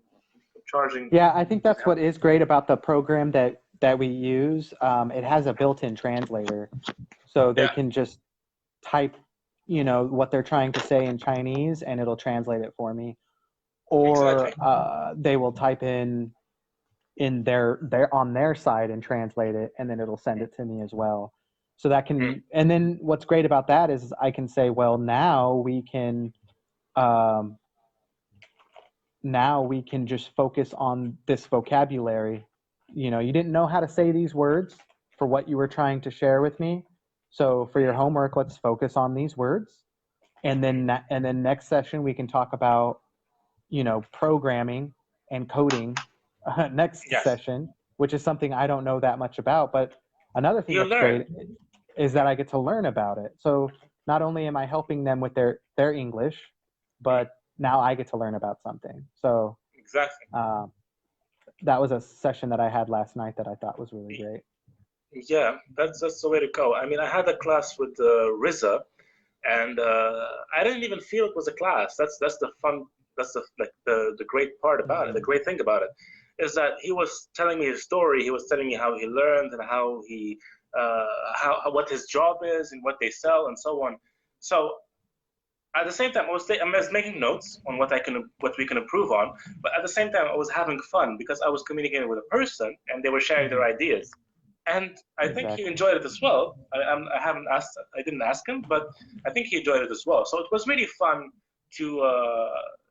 I'm charging. Yeah, I think that's what is great about the program that we use. It has a built-in translator, so they can just type, what they're trying to say in Chinese, and it'll translate it for me. or Exactly. they will type in their on their side and translate it, and then it'll send it to me as well. So that Mm. can, and then what's great about that is I can say, well, um, now we can just focus on this vocabulary. You know, you didn't know how to say these words for what you were trying to share with me. So for your homework, let's focus on these words. And then next session we can talk about, you know, programming and coding next Yes. session, which is something I don't know that much about. But another thing You that's learn. great is that I get to learn about it. So not only am I helping them with their English, but now I get to learn about something. So Exactly. that was a session that I had last night that I thought was really great. Yeah, that's the way to go. I mean, I had a class with Riza, and I didn't even feel it was a class. That's the fun. That's the great part about it. The great thing about it is that he was telling me his story. He was telling me how he learned and how he how what his job is and what they sell and so on. So at the same time, I was making notes on what we can improve on, but at the same time, I was having fun because I was communicating with a person and they were sharing their ideas, and I think he Exactly. enjoyed it as well. I didn't ask him, but I think he enjoyed it as well. So it was really fun to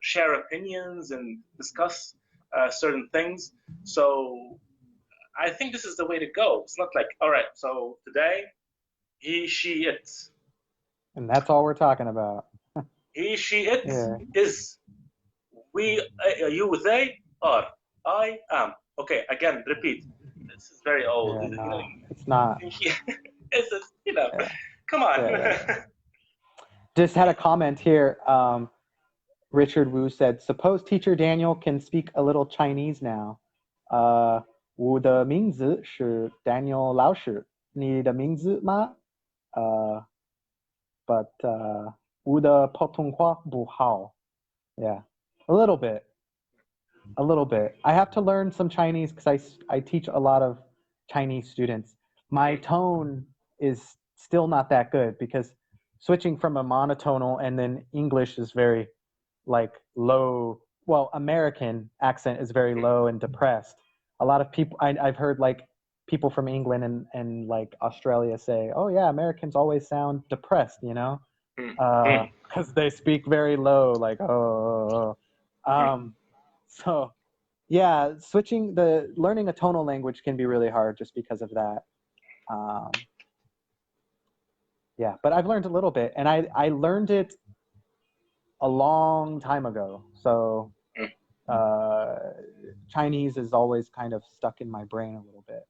share opinions and discuss certain things. So I think this is the way to go. It's not like, all right, so today he, she, it. And that's all we're talking about. He, she, it Yeah. is. We, you, they are. I am. Okay, again, repeat. This is very old. Yeah, You know, no, it's not. you know, Yeah, come on. yeah. Just had a comment here. Richard Wu said, suppose teacher Daniel can speak a little Chinese now. 我的名字是 Daniel 老师，你的名字吗？ but 我的普通话不好. Yeah, a little bit. A little bit. I have to learn some Chinese because I teach a lot of Chinese students. My tone is still not that good because switching from a monotonal and then English is very like low. Well, American accent is very low and depressed. A lot of people I've heard like people from England and like Australia say, "Oh yeah, Americans always sound depressed," you know, because they speak very low, like oh. So yeah, learning a tonal language can be really hard just because of that. Yeah, but I've learned a little bit, and I learned it a long time ago. So Chinese is always kind of stuck in my brain a little bit.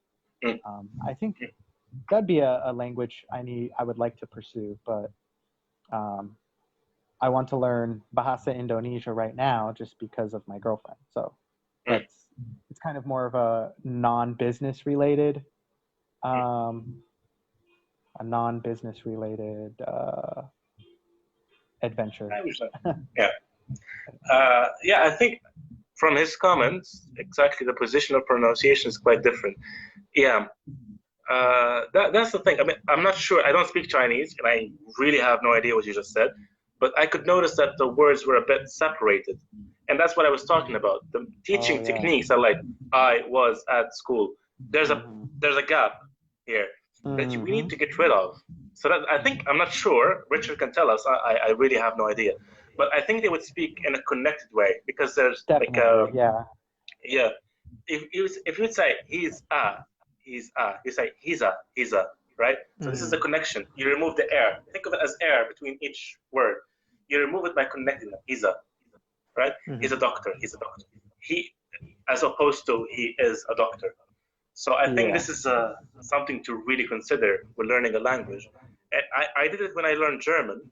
I think that'd be a language I would like to pursue, but I want to learn Bahasa Indonesia right now just because of my girlfriend. So it's kind of more of a non-business related adventure. Yeah. Yeah, I think from his comments, exactly the position of pronunciation is quite different. Yeah. That's the thing. I mean, I'm not sure. I don't speak Chinese, and I really have no idea what you just said. But I could notice that the words were a bit separated, and that's what I was talking about. The teaching techniques are like I was at school. There's a gap here that we need to get rid of. So that I think I'm not sure. Richard can tell us. I really have no idea. But I think they would speak in a connected way because there's Definitely, yeah. If you say he's you say he's a, right? So this is the connection. You remove the air. Think of it as air between each word. You remove it by connecting them. He's a, right? He's a doctor. He's a doctor. He, as opposed to he is a doctor. So I think this is something to really consider when learning a language. And I did it when I learned German.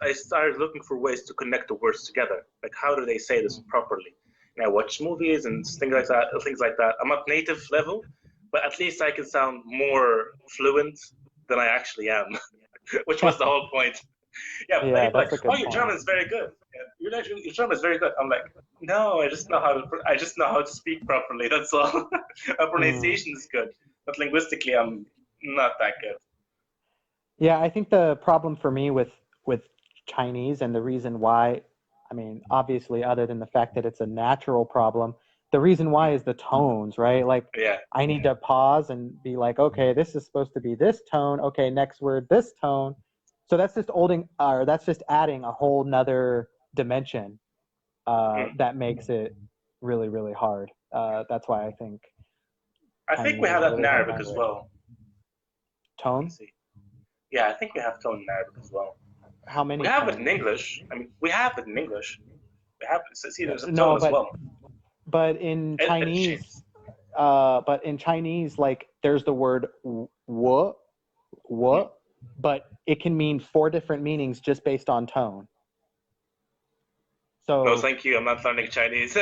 I started looking for ways to connect the words together. Like, how do they say this properly? And I watch movies and things like that. I'm not native level, but at least I can sound more fluent than I actually am, which was the whole point. Yeah, but people are like, oh, your German is very good. Your German is very good. I'm like, no, I just know how to speak properly. That's all. My pronunciation is good, but linguistically, I'm not that good. Yeah, I think the problem for me with Chinese and the reason why I mean, obviously, other than the fact that it's a natural problem, the reason why is the tones, right? Like, Yeah. I need to pause and be like, okay, this is supposed to be this tone. Okay, next word, this tone. So that's just adding a whole nother dimension that makes it really, really hard. That's why I think I think we Chinese have is a that in really hard Arabic as language. well. Tone? Let's see. Yeah, I think we have tone in Arabic as well. How many We have tones? it in English. I mean, we have it in English. We have it. See, there's a tone No, as well. but in It Chinese, changes. like there's the word wo, but it can mean 4 different meanings just based on tone. So No, thank you. I'm not learning Chinese.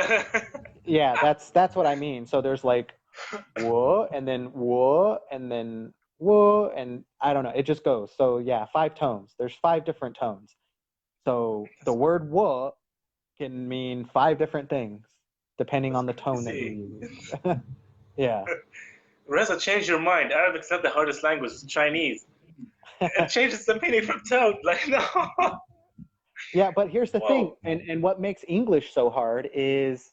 yeah, that's what I mean. So there's like wo and then wo and then wo, and I don't know. It just goes. So yeah, 5 tones. There's 5 different tones. So the word wo can mean 5 different things depending on the tone that you use. Yeah. Reza, change your mind. Arabic's not the hardest language. It's Chinese. It changes the meaning from tone. Like, no. Yeah, but here's the thing, Whoa. and what makes English so hard is,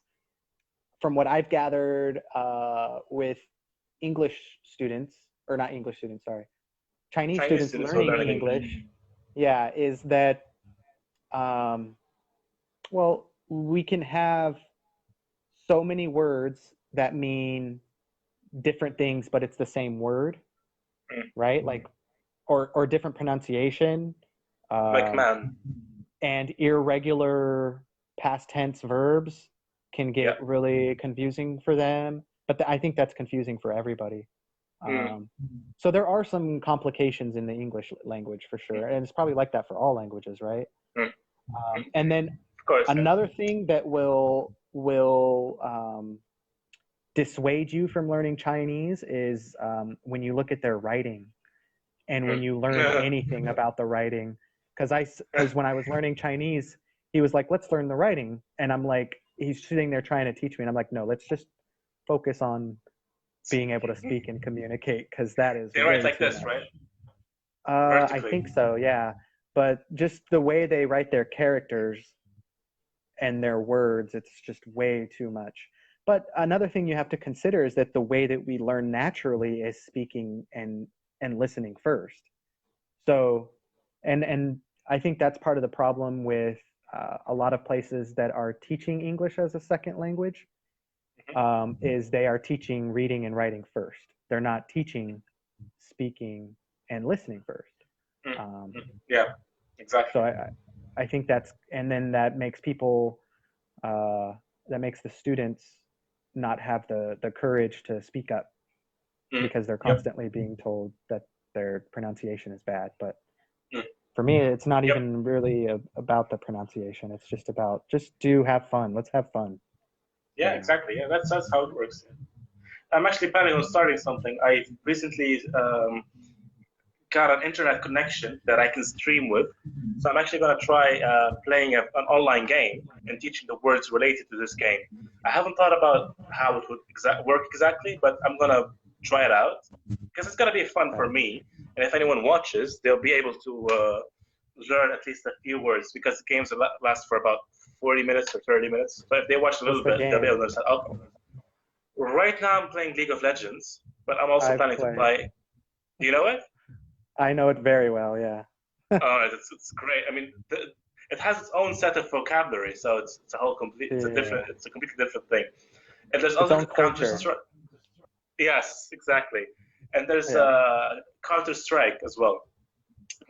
from what I've gathered with English students, or not English students, sorry, Chinese students who are learning English, yeah, is that, well, we can have so many words that mean different things, but it's the same word, right? Like, or different pronunciation. Like man. And irregular past tense verbs can get really confusing for them. But I think that's confusing for everybody. So there are some complications in the English language for sure. And it's probably like that for all languages, right? And then of course, another thing that will dissuade you from learning Chinese is when you look at their writing and when you learn anything about the writing. Because when I was learning Chinese, he was like, let's learn the writing. And I'm like, he's sitting there trying to teach me. And I'm like, no, let's just focus on being able to speak and communicate, because that is they write like this, much. Right? I think so, yeah. But just the way they write their characters and their words, it's just way too much. But another thing you have to consider is that the way that we learn naturally is speaking and listening first. So, and I think that's part of the problem with a lot of places that are teaching English as a second language, is they are teaching reading and writing first. They're not teaching speaking and listening first. Yeah, exactly. So I think that's, and then that makes people, that makes the students not have the courage to speak up, because they're constantly being told that their pronunciation is bad. But for me, it's not even really about the pronunciation. It's just about, have fun. Let's have fun. Yeah, exactly. Yeah, that's how it works. I'm actually planning on starting something. I recently got an internet connection that I can stream with. So I'm actually going to try playing an online game and teaching the words related to this game. I haven't thought about how it would work exactly, but I'm going to try it out because it's going to be fun for me. And if anyone watches, they'll be able to learn at least a few words, because the games last for about 40 minutes or 30 minutes. But if they watch a little bit, they'll be able to understand. Oh, right now I'm playing League of Legends, but I'm also planning to play. Do you know it? I know it very well, yeah. Oh, it's great. I mean, it has its own set of vocabulary, so it's a whole it's a completely different thing. And there's also Counter-Strike. Yes, exactly. And there's Counter-Strike as well.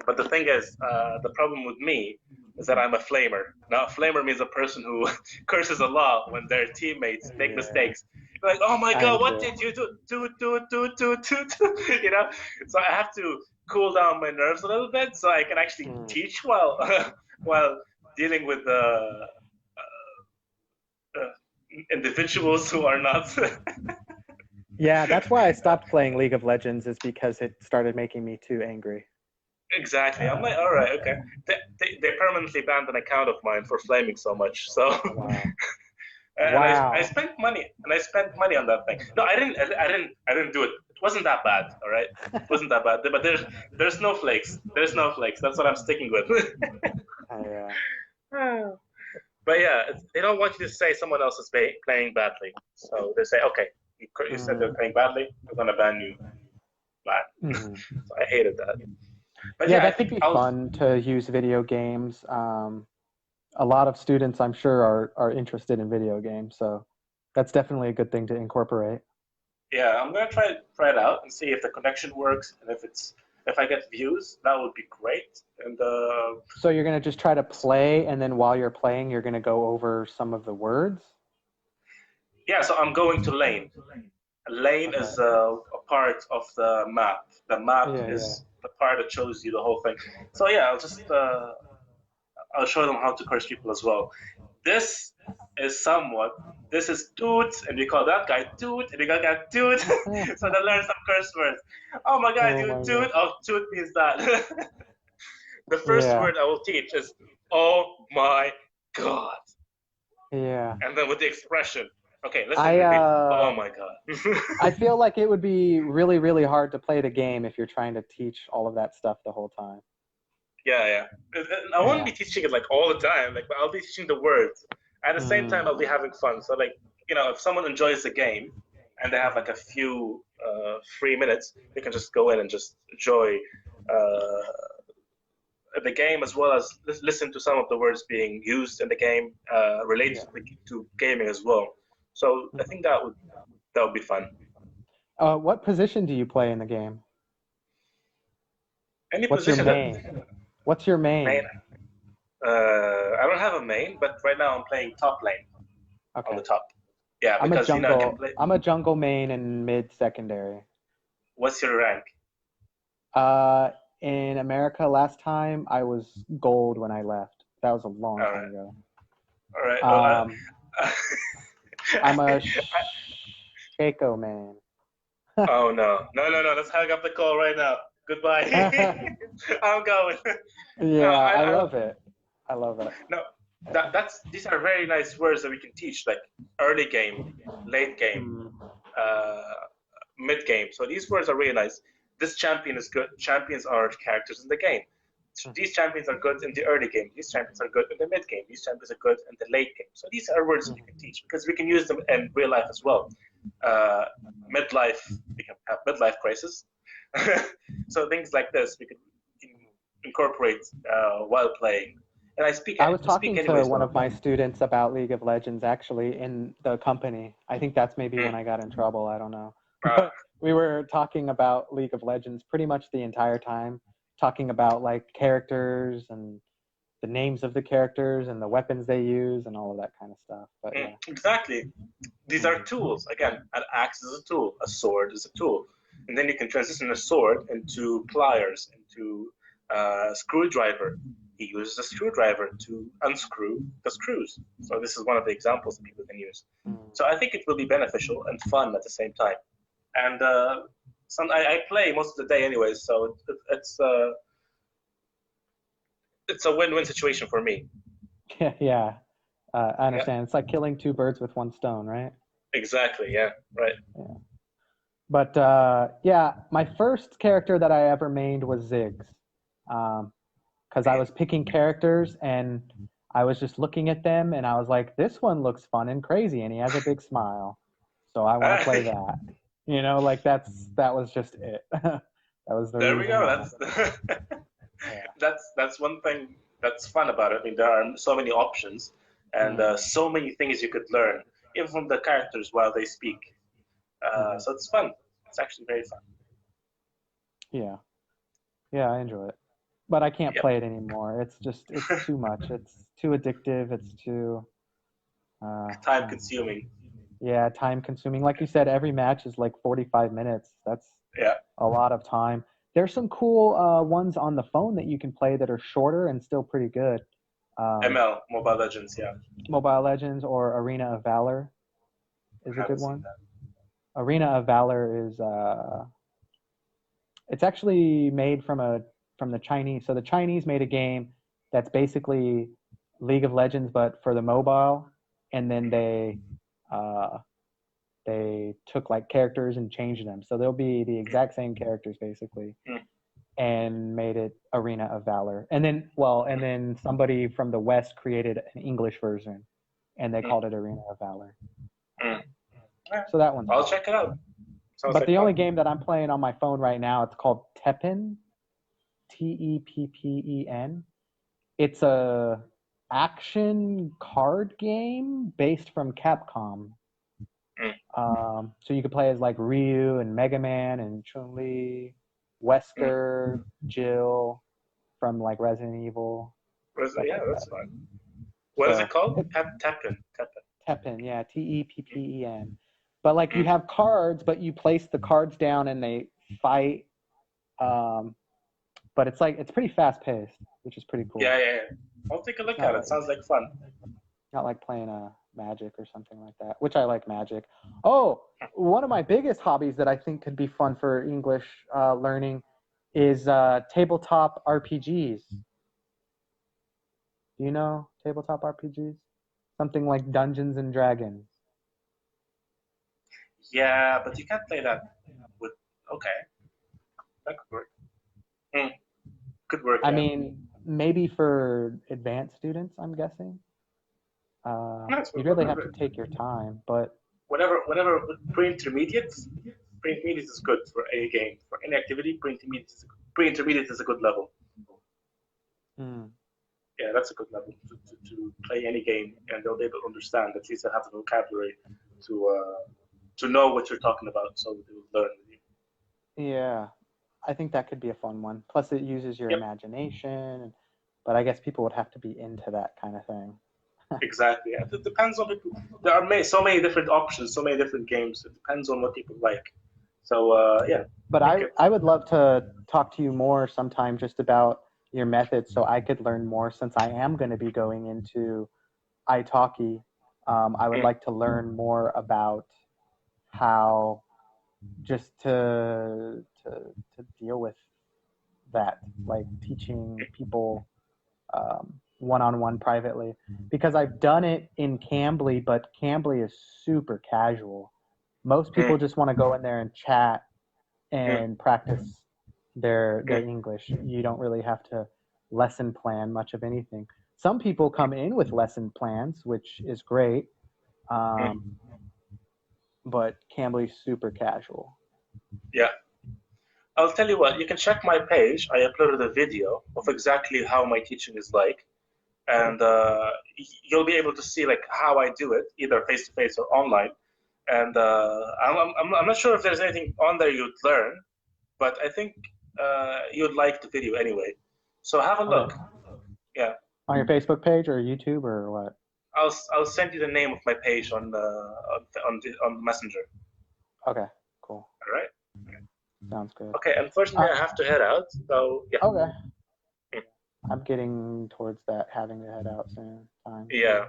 But the thing is, the problem with me is that I'm a flamer. Now, a flamer means a person who curses a lot when their teammates make mistakes. Like, oh my God, what did you do? Do. You know? So I have to cool down my nerves a little bit so I can actually teach while dealing with individuals who are not. Yeah, that's why I stopped playing League of Legends, is because it started making me too angry. Exactly. I'm like, all right, okay. They permanently banned an account of mine for flaming so much. So. Wow. And I spent money, on that thing. No, I didn't do it. It wasn't that bad, all right? It wasn't that bad. But there's snowflakes. There's snowflakes. That's what I'm sticking with. But yeah, they don't want you to say someone else is playing badly. So they say, okay, you said they're playing badly, we're gonna ban you. Bad. So I hated that. But yeah, I that could think be fun to use video games. A lot of students, I'm sure, are interested in video games, so that's definitely a good thing to incorporate. Yeah, I'm gonna try it out and see if the connection works, and if I get views, that would be great. And So you're gonna just try to play, and then while you're playing, you're gonna go over some of the words. yeah, so I'm going to lane. Lane is a part of the map. The map is the part that shows you the whole thing. So yeah, I'll show them how to curse people as well. This is toot, and we call that guy toot, and we got that toot. So they learn some curse words. Oh my god, you toot! Oh, toot means that. The first word I will teach is "Oh my god." Yeah. And then with the expression. Okay, let's repeat. Oh my god. I feel like it would be really, really hard to play the game if you're trying to teach all of that stuff the whole time. Yeah. I won't be teaching it like all the time. Like, but I'll be teaching the words. At the same time, I'll be having fun. So, like, if someone enjoys the game and they have like a few free minutes, they can just go in and just enjoy the game as well as listen to some of the words being used in the game related to gaming as well. So I think that would be fun. What position do you play in the game? What's your main? What's your main? I don't have a main, but right now I'm playing top lane. On the top. Yeah, because I can play. I'm a jungle main and mid secondary. What's your rank? In America last time I was gold when I left. That was a long time ago. All right. Well, I'm a Shaco man. Oh no. Let's hang up the call right now. Goodbye. I'm going. Yeah, I love it. I love it. No, these are very nice words that we can teach, like early game, late game, mid game. So these words are really nice. This champion is good. Champions are characters in the game. These champions are good in the early game. These champions are good in the mid game. These champions are good in the late game. So these are words that you can teach because we can use them in real life as well. Midlife, we can have midlife crisis. So things like this we can incorporate while playing. And I was talking to one of my students about League of Legends actually in the company. I think that's maybe when I got in trouble. I don't know. We were talking about League of Legends pretty much the entire time, talking about like characters and the names of the characters and the weapons they use and all of that kind of stuff. But yeah. Exactly. These are tools. Again, an axe is a tool. A sword is a tool. And then you can transition a sword into pliers, into a screwdriver. He uses a screwdriver to unscrew the screws. So this is one of the examples that people can use. So I think it will be beneficial and fun at the same time. And I play most of the day anyways, so it's a win-win situation for me. Yeah. I understand. Yeah. It's like killing two birds with one stone, right? Exactly. Yeah. Right. Yeah. But my first character that I ever mained was Ziggs, because I was picking characters and I was just looking at them and I was like, this one looks fun and crazy and he has a big smile, so I want to play that. Like that was just it. That was the there we go. That's one thing that's fun about it. I mean, there are so many options and so many things you could learn, even from the characters while they speak. So it's fun. It's actually very fun. Yeah, I enjoy it, but I can't play it anymore. It's too much. It's too addictive. It's too time consuming. Yeah, time consuming. Like you said, every match is like 45 minutes. That's a lot of time. There's some cool ones on the phone that you can play that are shorter and still pretty good. ML, Mobile Legends, yeah. Mobile Legends or Arena of Valor is a good one. Arena of Valor is it's actually made from the Chinese. So the Chinese made a game that's basically League of Legends but for the mobile, and then they took like characters and changed them. So they'll be the exact same characters basically. and made it Arena of Valor. And then somebody from the West created an English version, and they called it Arena of Valor. So that one's I'll check it out. Sounds but like the fun. only game that I'm playing on my phone right now, it's called Teppen, Teppen. It's a action card game based from Capcom. So you could play as like Ryu and Mega Man and Chun-Li, Wesker, Jill from like Resident Evil. Yeah, that's fun. What is it called? Teppen. Teppen, yeah, Teppen. But like you have cards, but you place the cards down and they fight. But it's pretty fast paced, which is pretty cool. Yeah. I'll take a look at it. Sounds like fun. Not like playing a Magic or something like that, which I like Magic. Oh, one of my biggest hobbies that I think could be fun for English learning is tabletop RPGs. Do you know tabletop RPGs? Something like Dungeons and Dragons. Yeah, but you can't play that with. Okay, that could work. Could work. I mean, maybe for advanced students, I'm guessing. You really have to take your time, but whenever pre-intermediate is good for a game. For any activity, pre-intermediate is a good level. Yeah, that's a good level to play any game, and they'll be able to understand. At least they have the vocabulary to know what you're talking about, so they will learn with you. Yeah, I think that could be a fun one. Plus, it uses your imagination, but I guess people would have to be into that kind of thing. Exactly. It depends on people. There are so many different options, so many different games. It depends on what people like. So yeah. But I would love to talk to you more sometime just about your methods, so I could learn more. Since I am going to be going into italki, I would like to learn more about how just to deal with that, like teaching people one-on-one privately, because I've done it in Cambly, but Cambly is super casual. Most people just want to go in there and chat and practice their English. You don't really have to lesson plan much of anything. Some people come in with lesson plans, which is great, but Cambly's super casual. Yeah. I'll tell you what, you can check my page. I uploaded a video of exactly how my teaching is like. And you'll be able to see like how I do it, either face-to-face or online. And I'm not sure if there's anything on there you'd learn, but I think you'd like the video anyway. So have a look. Yeah. On your Facebook page or YouTube or what? I'll send you the name of my page on Messenger. Okay, cool. All right. Sounds good. Okay, unfortunately I have to head out, so yeah. Okay. I'm getting towards that, having to head out soon. Yeah.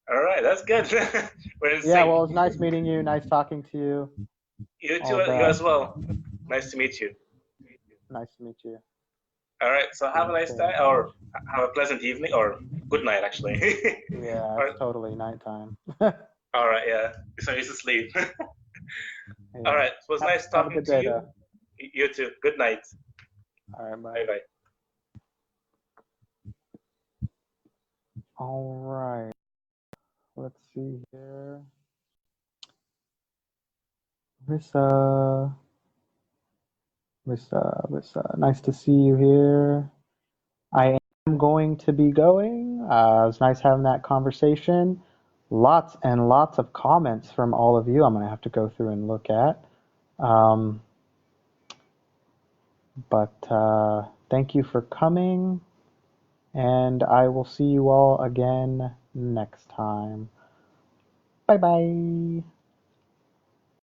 All right, that's good. Yeah, well, it was nice meeting you. Nice talking to you. You too, you as well. Nice to meet you. Nice to meet you. All right, so have a nice day, or have a pleasant evening, or good night, actually. Yeah, it's totally nighttime. All right, yeah. So you should sleep. Yeah. All right, it was nice talking to you. You too. Good night. All right, bye. Bye-bye. All right. Let's see here. Rissa, nice to see you here. I am going to be going. It was nice having that conversation. Lots and lots of comments from all of you I'm going to have to go through and look at. But thank you for coming, and I will see you all again next time. Bye-bye.